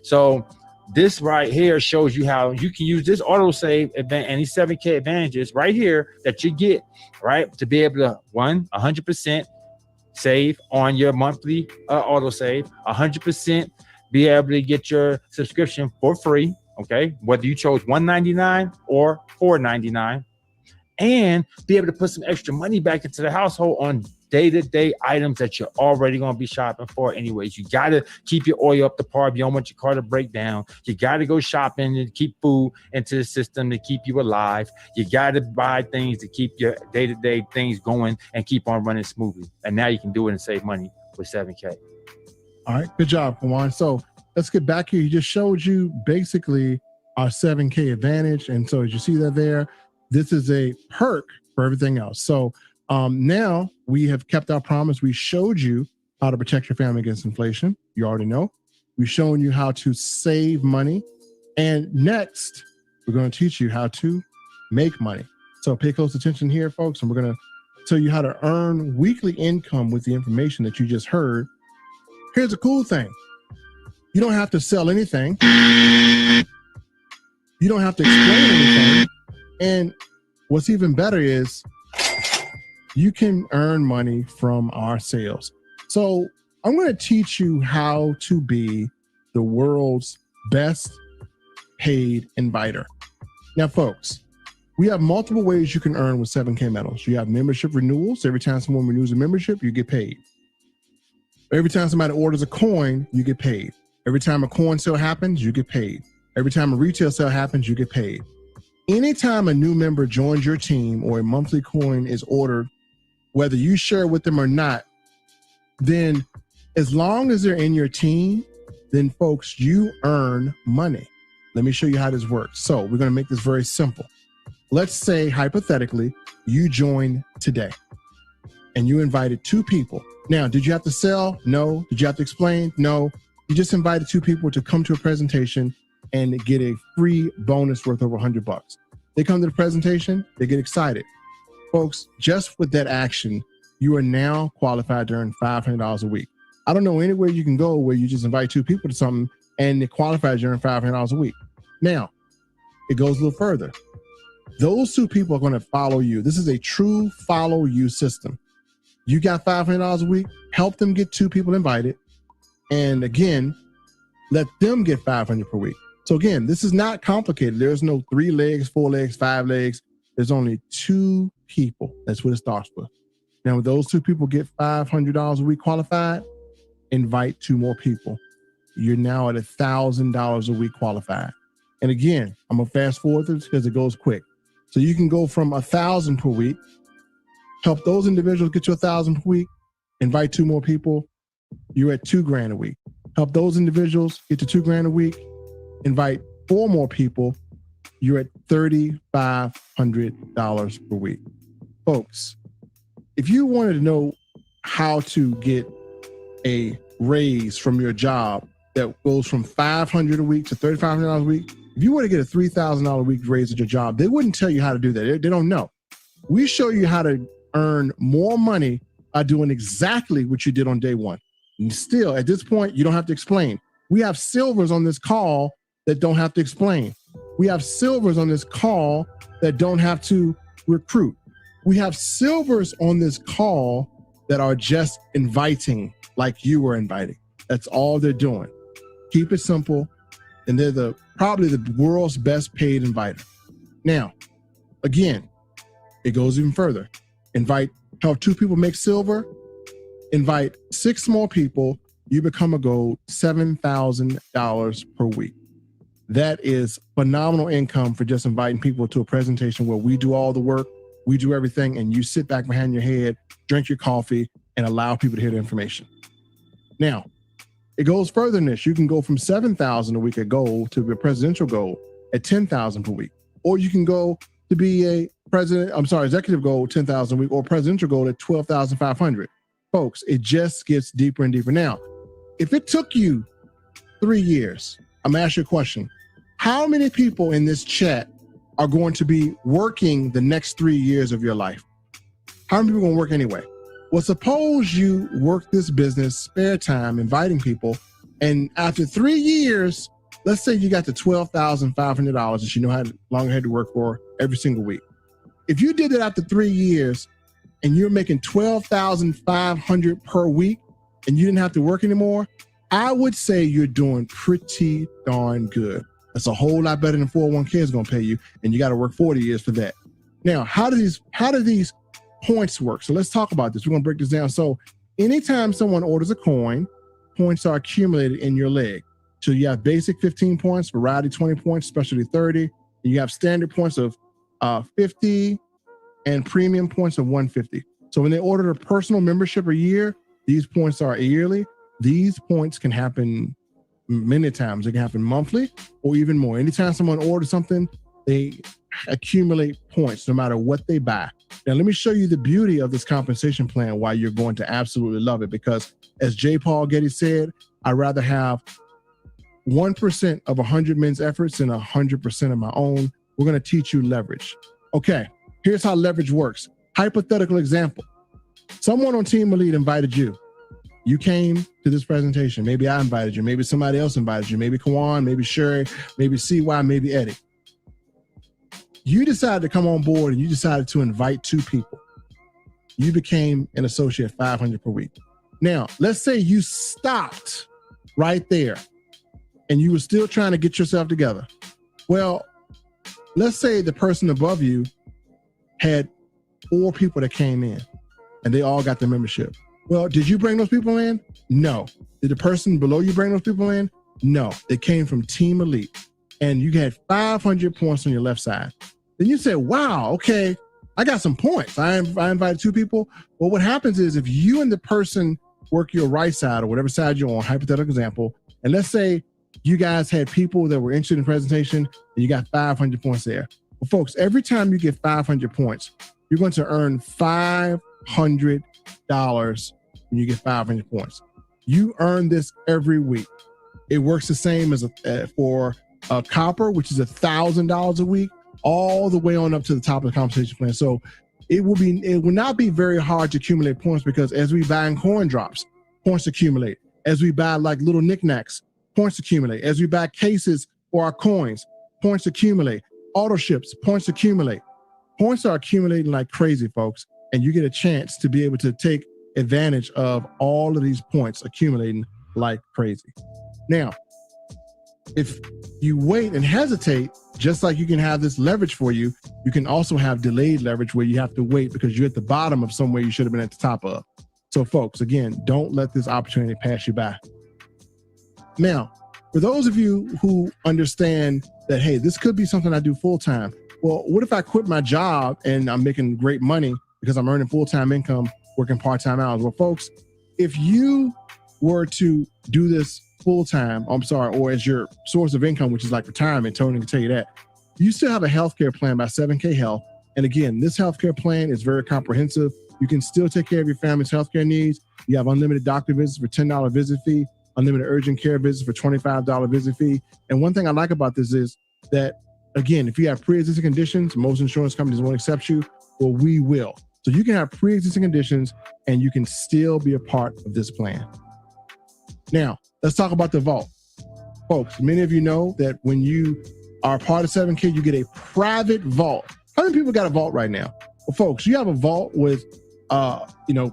So this right here shows you how you can use this auto save event and these 7K advantages right here that you get, right? To be able to 100% save on your monthly auto save, 100% be able to get your subscription for free, okay? Whether you chose $199 or $499, and be able to put some extra money back into the household on day-to-day items that you're already going to be shopping for anyways. You got to keep your oil up to par. You don't want your car to break down. You got to go shopping and keep food into the system to keep you alive. You got to buy things to keep your day-to-day things going and keep on running smoothly. And now you can do it and save money with 7K. All right. Good job, Kawan. So let's get back here. He just showed you basically our 7K advantage. And so as you see that there, this is a perk for everything else. So now we have kept our promise. We showed you how to protect your family against inflation. You already know. We've shown you how to save money. And next, we're going to teach you how to make money. So pay close attention here, folks. And we're going to tell you how to earn weekly income with the information that you just heard. Here's the cool thing. You don't have to sell anything. You don't have to explain anything. And what's even better is you can earn money from our sales. So I'm going to teach you how to be the world's best paid inviter. Now, folks, we have multiple ways you can earn with 7K Metals. You have membership renewals. Every time someone renews a membership, you get paid. Every time somebody orders a coin, you get paid. Every time a coin sale happens, you get paid. Every time a retail sale happens, you get paid. Anytime a new member joins your team or a monthly coin is ordered, whether you share with them or not, then as long as they're in your team, then folks, you earn money. Let me show you how this works. So we're going to make this very simple. Let's say, hypothetically, you join today and you invited 2 people. Now, did you have to sell? No. Did you have to explain? No. You just invited 2 people to come to a presentation and get a free bonus worth over $100. They come to the presentation, they get excited. Folks, just with that action, you are now qualified to earn $500 a week. I don't know anywhere you can go where you just invite 2 people to something and it qualifies you to earn $500 a week. Now, it goes a little further. Those 2 people are going to follow you. This is a true follow you system. You got $500 a week, help them get 2 people invited. And again, let them get $500 per week. So again, this is not complicated. There's no 3 legs, 4 legs, 5 legs. There's only 2 people. That's what it starts with. Now, when those 2 people get $500 a week qualified, invite 2 more people. You're now at $1,000 a week qualified. And again, I'm gonna fast forward this because it goes quick. So you can go from 1,000 per week, help those individuals get to 1,000 per week, invite 2 more people, you're at $2,000 a week. Help those individuals get to $2,000 a week. Invite 4 more people, you're at $3,500 per week. Folks, if you wanted to know how to get a raise from your job that goes from $500 a week to $3,500 a week, if you want to get a $3,000 a week raise at your job, they wouldn't tell you how to do that. They don't know. We show you how to earn more money by doing exactly what you did on day one. And still, at this point, you don't have to explain. We have silvers on this call that don't have to explain. We have silvers on this call that don't have to recruit. We have silvers on this call that are just inviting like you were inviting. That's all they're doing. Keep it simple. And they're probably the world's best paid inviter. Now, again, it goes even further. Help 2 people make silver, invite 6 more people, you become a gold, $7,000 per week. That is phenomenal income for just inviting people to a presentation where we do all the work, we do everything, and you sit back behind your head, drink your coffee, and allow people to hear the information. Now, it goes further than this. You can go from $7,000 a week at gold to be a presidential gold at $10,000 per week. Or you can go to be executive gold, $10,000 a week, or presidential gold at $12,500. Folks, it just gets deeper and deeper. Now, if it took you 3 years, I'm gonna ask you a question. How many people in this chat are going to be working the next 3 years of your life? How many people are gonna work anyway? Well, suppose you work this business, spare time, inviting people, and after 3 years, let's say you got to $12,500 that you know how long you had to work for every single week. If you did it after 3 years and you're making $12,500 per week and you didn't have to work anymore, I would say you're doing pretty darn good. That's a whole lot better than 401k is going to pay you, and you got to work 40 years for that. Now, how do these points work? So let's talk about this. We're going to break this down. So anytime someone orders a coin, points are accumulated in your leg. So you have basic 15 points, variety 20 points, specialty 30. And you have standard points of 50 and premium points of 150. So when they order a personal membership a year, these points are yearly. These points can happen many times. It can happen monthly or even more. Anytime someone orders something, they accumulate points no matter what they buy. Now, let me show you the beauty of this compensation plan, why you're going to absolutely love it. Because as J. Paul Getty said, I'd rather have 1% of 100 men's efforts than 100% of my own. We're going to teach you leverage. Okay, here's how leverage works. Hypothetical example. Someone on Team Elite invited you. You came to this presentation. Maybe I invited you. Maybe somebody else invited you. Maybe Kawan, maybe Sherry, maybe CY, maybe Eddie. You decided to come on board and you decided to invite 2 people. You became an associate, $500 per week. Now, let's say you stopped right there and you were still trying to get yourself together. Well, let's say the person above you had 4 people that came in and they all got their membership. Well, did you bring those people in? No. Did the person below you bring those people in? No. They came from Team Elite and you had 500 points on your left side. Then you said, wow, okay, I got some points. I invited 2 people. Well, what happens is if you and the person work your right side or whatever side you're on, hypothetical example, and let's say you guys had people that were interested in the presentation and you got 500 points there. Well, folks, every time you get 500 points, you're going to earn $500 when you get 500 points. You earn this every week. It works the same as for a copper, which is $1,000 a week, all the way on up to the top of the compensation plan. So it will not be very hard to accumulate points because as we buy in coin drops, points accumulate. As we buy like little knickknacks, points accumulate. As we buy cases for our coins, points accumulate. Auto ships, points accumulate. Points are accumulating like crazy, folks, and you get a chance to be able to take advantage of all of these points accumulating like crazy. Now, if you wait and hesitate, just like you can have this leverage for you, you can also have delayed leverage where you have to wait because you're at the bottom of somewhere you should have been at the top of. So folks, again, don't let this opportunity pass you by. Now, for those of you who understand that, hey, this could be something I do full-time. Well, what if I quit my job and I'm making great money because I'm earning full-time income, working part-time hours? Well, folks, if you were to do this full time, or as your source of income, which is like retirement, Tony can tell you that, you still have a healthcare plan by 7K Health. And again, this healthcare plan is very comprehensive. You can still take care of your family's healthcare needs. You have unlimited doctor visits for $10 visit fee, unlimited urgent care visits for $25 visit fee. And one thing I like about this is that, again, if you have pre-existing conditions, most insurance companies won't accept you, well, we will. So you can have pre-existing conditions and you can still be a part of this plan. Now, let's talk about the vault. Folks, many of you know that when you are part of 7K, you get a private vault. How many people got a vault right now? Well, folks, you have a vault with,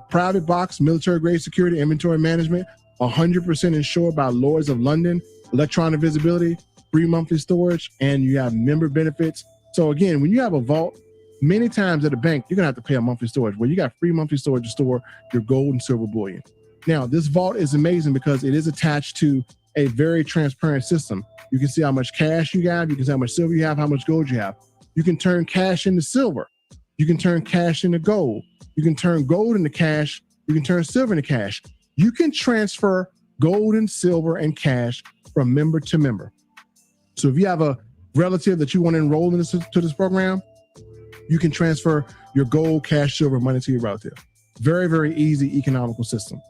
private box, military grade security, inventory management, 100% insured by Lloyd's of London, electronic visibility, free monthly storage, and you have member benefits. So again, when you have a vault, many times at a bank, you're gonna have to pay a monthly storage. Well, you got free monthly storage to store your gold and silver bullion. Now, this vault is amazing because it is attached to a very transparent system. You can see how much cash you got, you can see how much silver you have, how much gold you have. You can turn cash into silver. You can turn cash into gold. You can turn gold into cash. You can turn silver into cash. You can transfer gold and silver and cash from member to member. So if you have a relative that you want to enroll in to this program, you can transfer your gold, cash, silver money to your relative. Very, very easy, economical system.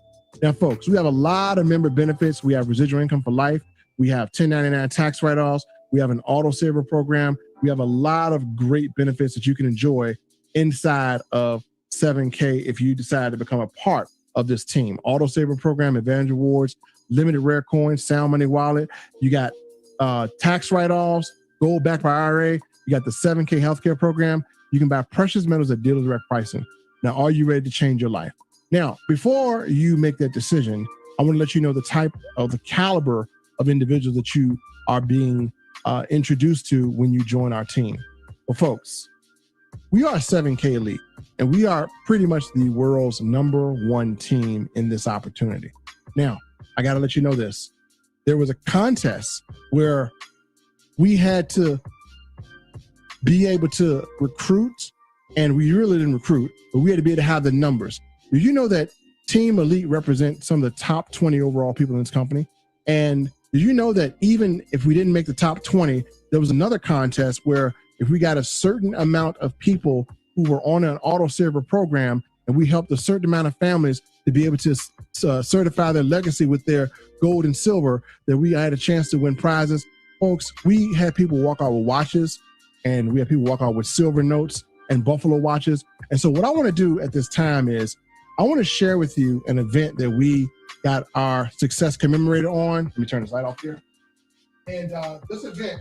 Now, folks, we have a lot of member benefits. We have residual income for life. We have 1099 tax write-offs. We have an auto saver program. We have a lot of great benefits that you can enjoy inside of 7K if you decide to become a part of this team. Auto saver program, advantage awards, limited rare coins, sound money wallet. You got tax write-offs, gold backed by IRA. You got the 7K healthcare program. You can buy precious metals at dealer direct pricing. Now, are you ready to change your life? Now, before you make that decision, I want to let you know the type of the caliber of individuals that you are being introduced to when you join our team. Well, folks, we are 7K Elite, and we are pretty much the world's #1 team in this opportunity. Now, I got to let you know this. There was a contest where we had to be able to recruit, and we really didn't recruit, but we had to be able to have the numbers. Did you know that Team Elite represents some of the top 20 overall people in this company? And did you know that even if we didn't make the top 20, there was another contest where if we got a certain amount of people who were on an auto saver program and we helped a certain amount of families to be able to certify their legacy with their gold and silver, that we had a chance to win prizes. Folks, we had people walk out with watches, and we had people walk out with silver notes and buffalo watches. And so what I want to do at this time is I want to share with you an event that we got our success commemorated on. Let me turn this light off here. And this event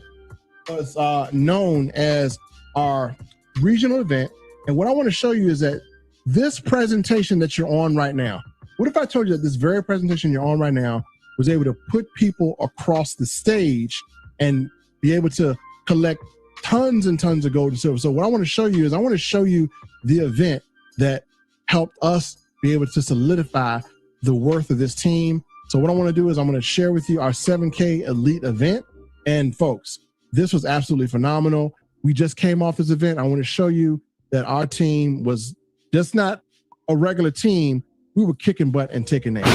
was known as our regional event. And what I want to show you is that this presentation that you're on right now, what if I told you that this very presentation you're on right now was able to put people across the stage and be able to collect tons and tons of gold and silver? So what I want to show you is I want to show you the event that helped us be able to solidify the worth of this team. So what I want to do is I'm going to share with you our 7K Elite event. And folks, this was absolutely phenomenal. We just came off this event. I want to show you that our team was just not a regular team. We were kicking butt and taking names.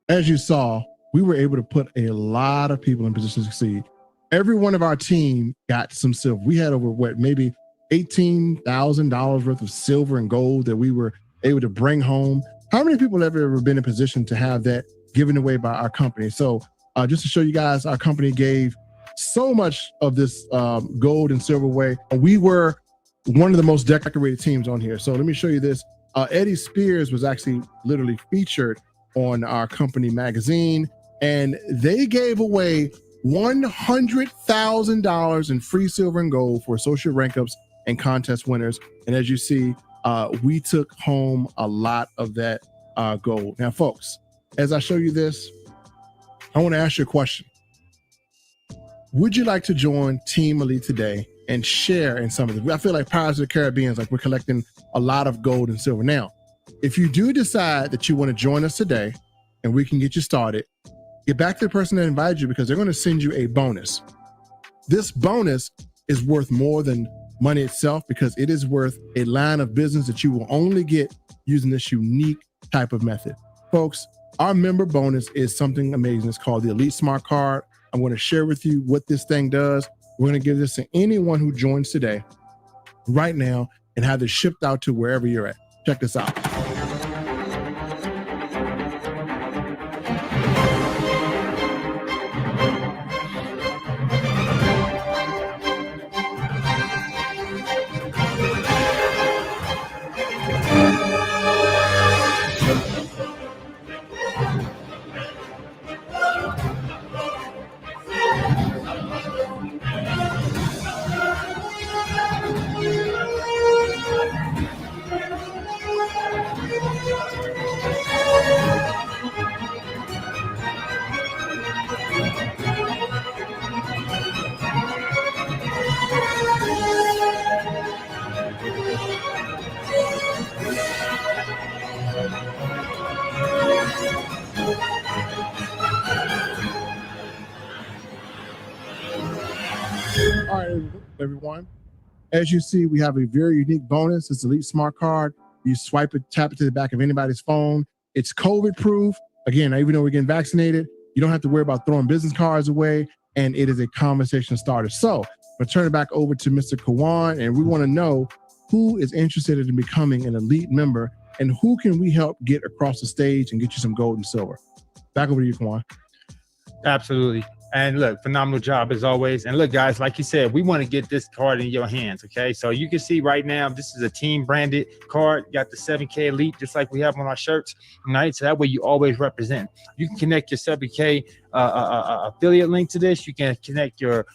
As you saw, we were able to put a lot of people in position to succeed. Every one of our team got some silver. We had over maybe $18,000 worth of silver and gold that we were able to bring home. How many people have ever been in a position to have that given away by our company? So just to show you guys, our company gave so much of this gold and silver away. We were one of the most decorated teams on here. So let me show you this. Eddie Spears was actually literally featured on our company magazine, and they gave away $100,000 in free silver and gold for social rank-ups and contest winners. And as you see, we took home a lot of that gold. Now, folks, as I show you this, I want to ask you a question. Would you like to join Team Elite today and share in some of this? I feel like Pirates of the Caribbean is like we're collecting a lot of gold and silver. Now, if you do decide that you want to join us today and we can get you started, get back to the person that invited you, because they're going to send you a bonus. This bonus is worth more than money itself, because it is worth a line of business that you will only get using this unique type of method. Folks, our member bonus is something amazing. It's called the Elite Smart Card. I'm going to share with you what this thing does. We're going to give this to anyone who joins today, right now, and have it shipped out to wherever you're at. Check this out. right, everyone. As you see, we have a very unique bonus. It's Elite Smart Card. You swipe it, tap it to the back of anybody's phone. It's COVID proof. Again, even though we're getting vaccinated, you don't have to worry about throwing business cards away, and it is a conversation starter. So I'm gonna turn it back over to Mr. Kawan, and we want to know who is interested in becoming an elite member and who can we help get across the stage and get you some gold and silver. Back over to you, Kawan. Absolutely. And look, phenomenal job as always. And look, guys, like you said, we want to get this card in your hands. Okay. So you can see right now, this is a team branded card. You got the 7K Elite, just like we have on our shirts. Right. So that way you always represent. You can connect your 7K affiliate link to this. You can connect your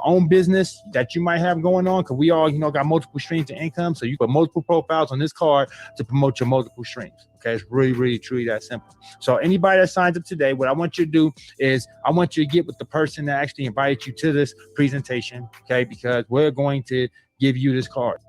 own business that you might have going on, because we all, got multiple streams of income. So you put multiple profiles on this card to promote your multiple streams. Okay, it's really, really, truly that simple. So anybody that signs up today, what I want you to do is I want you to get with the person that actually invited you to this presentation, okay, because we're going to give you this card.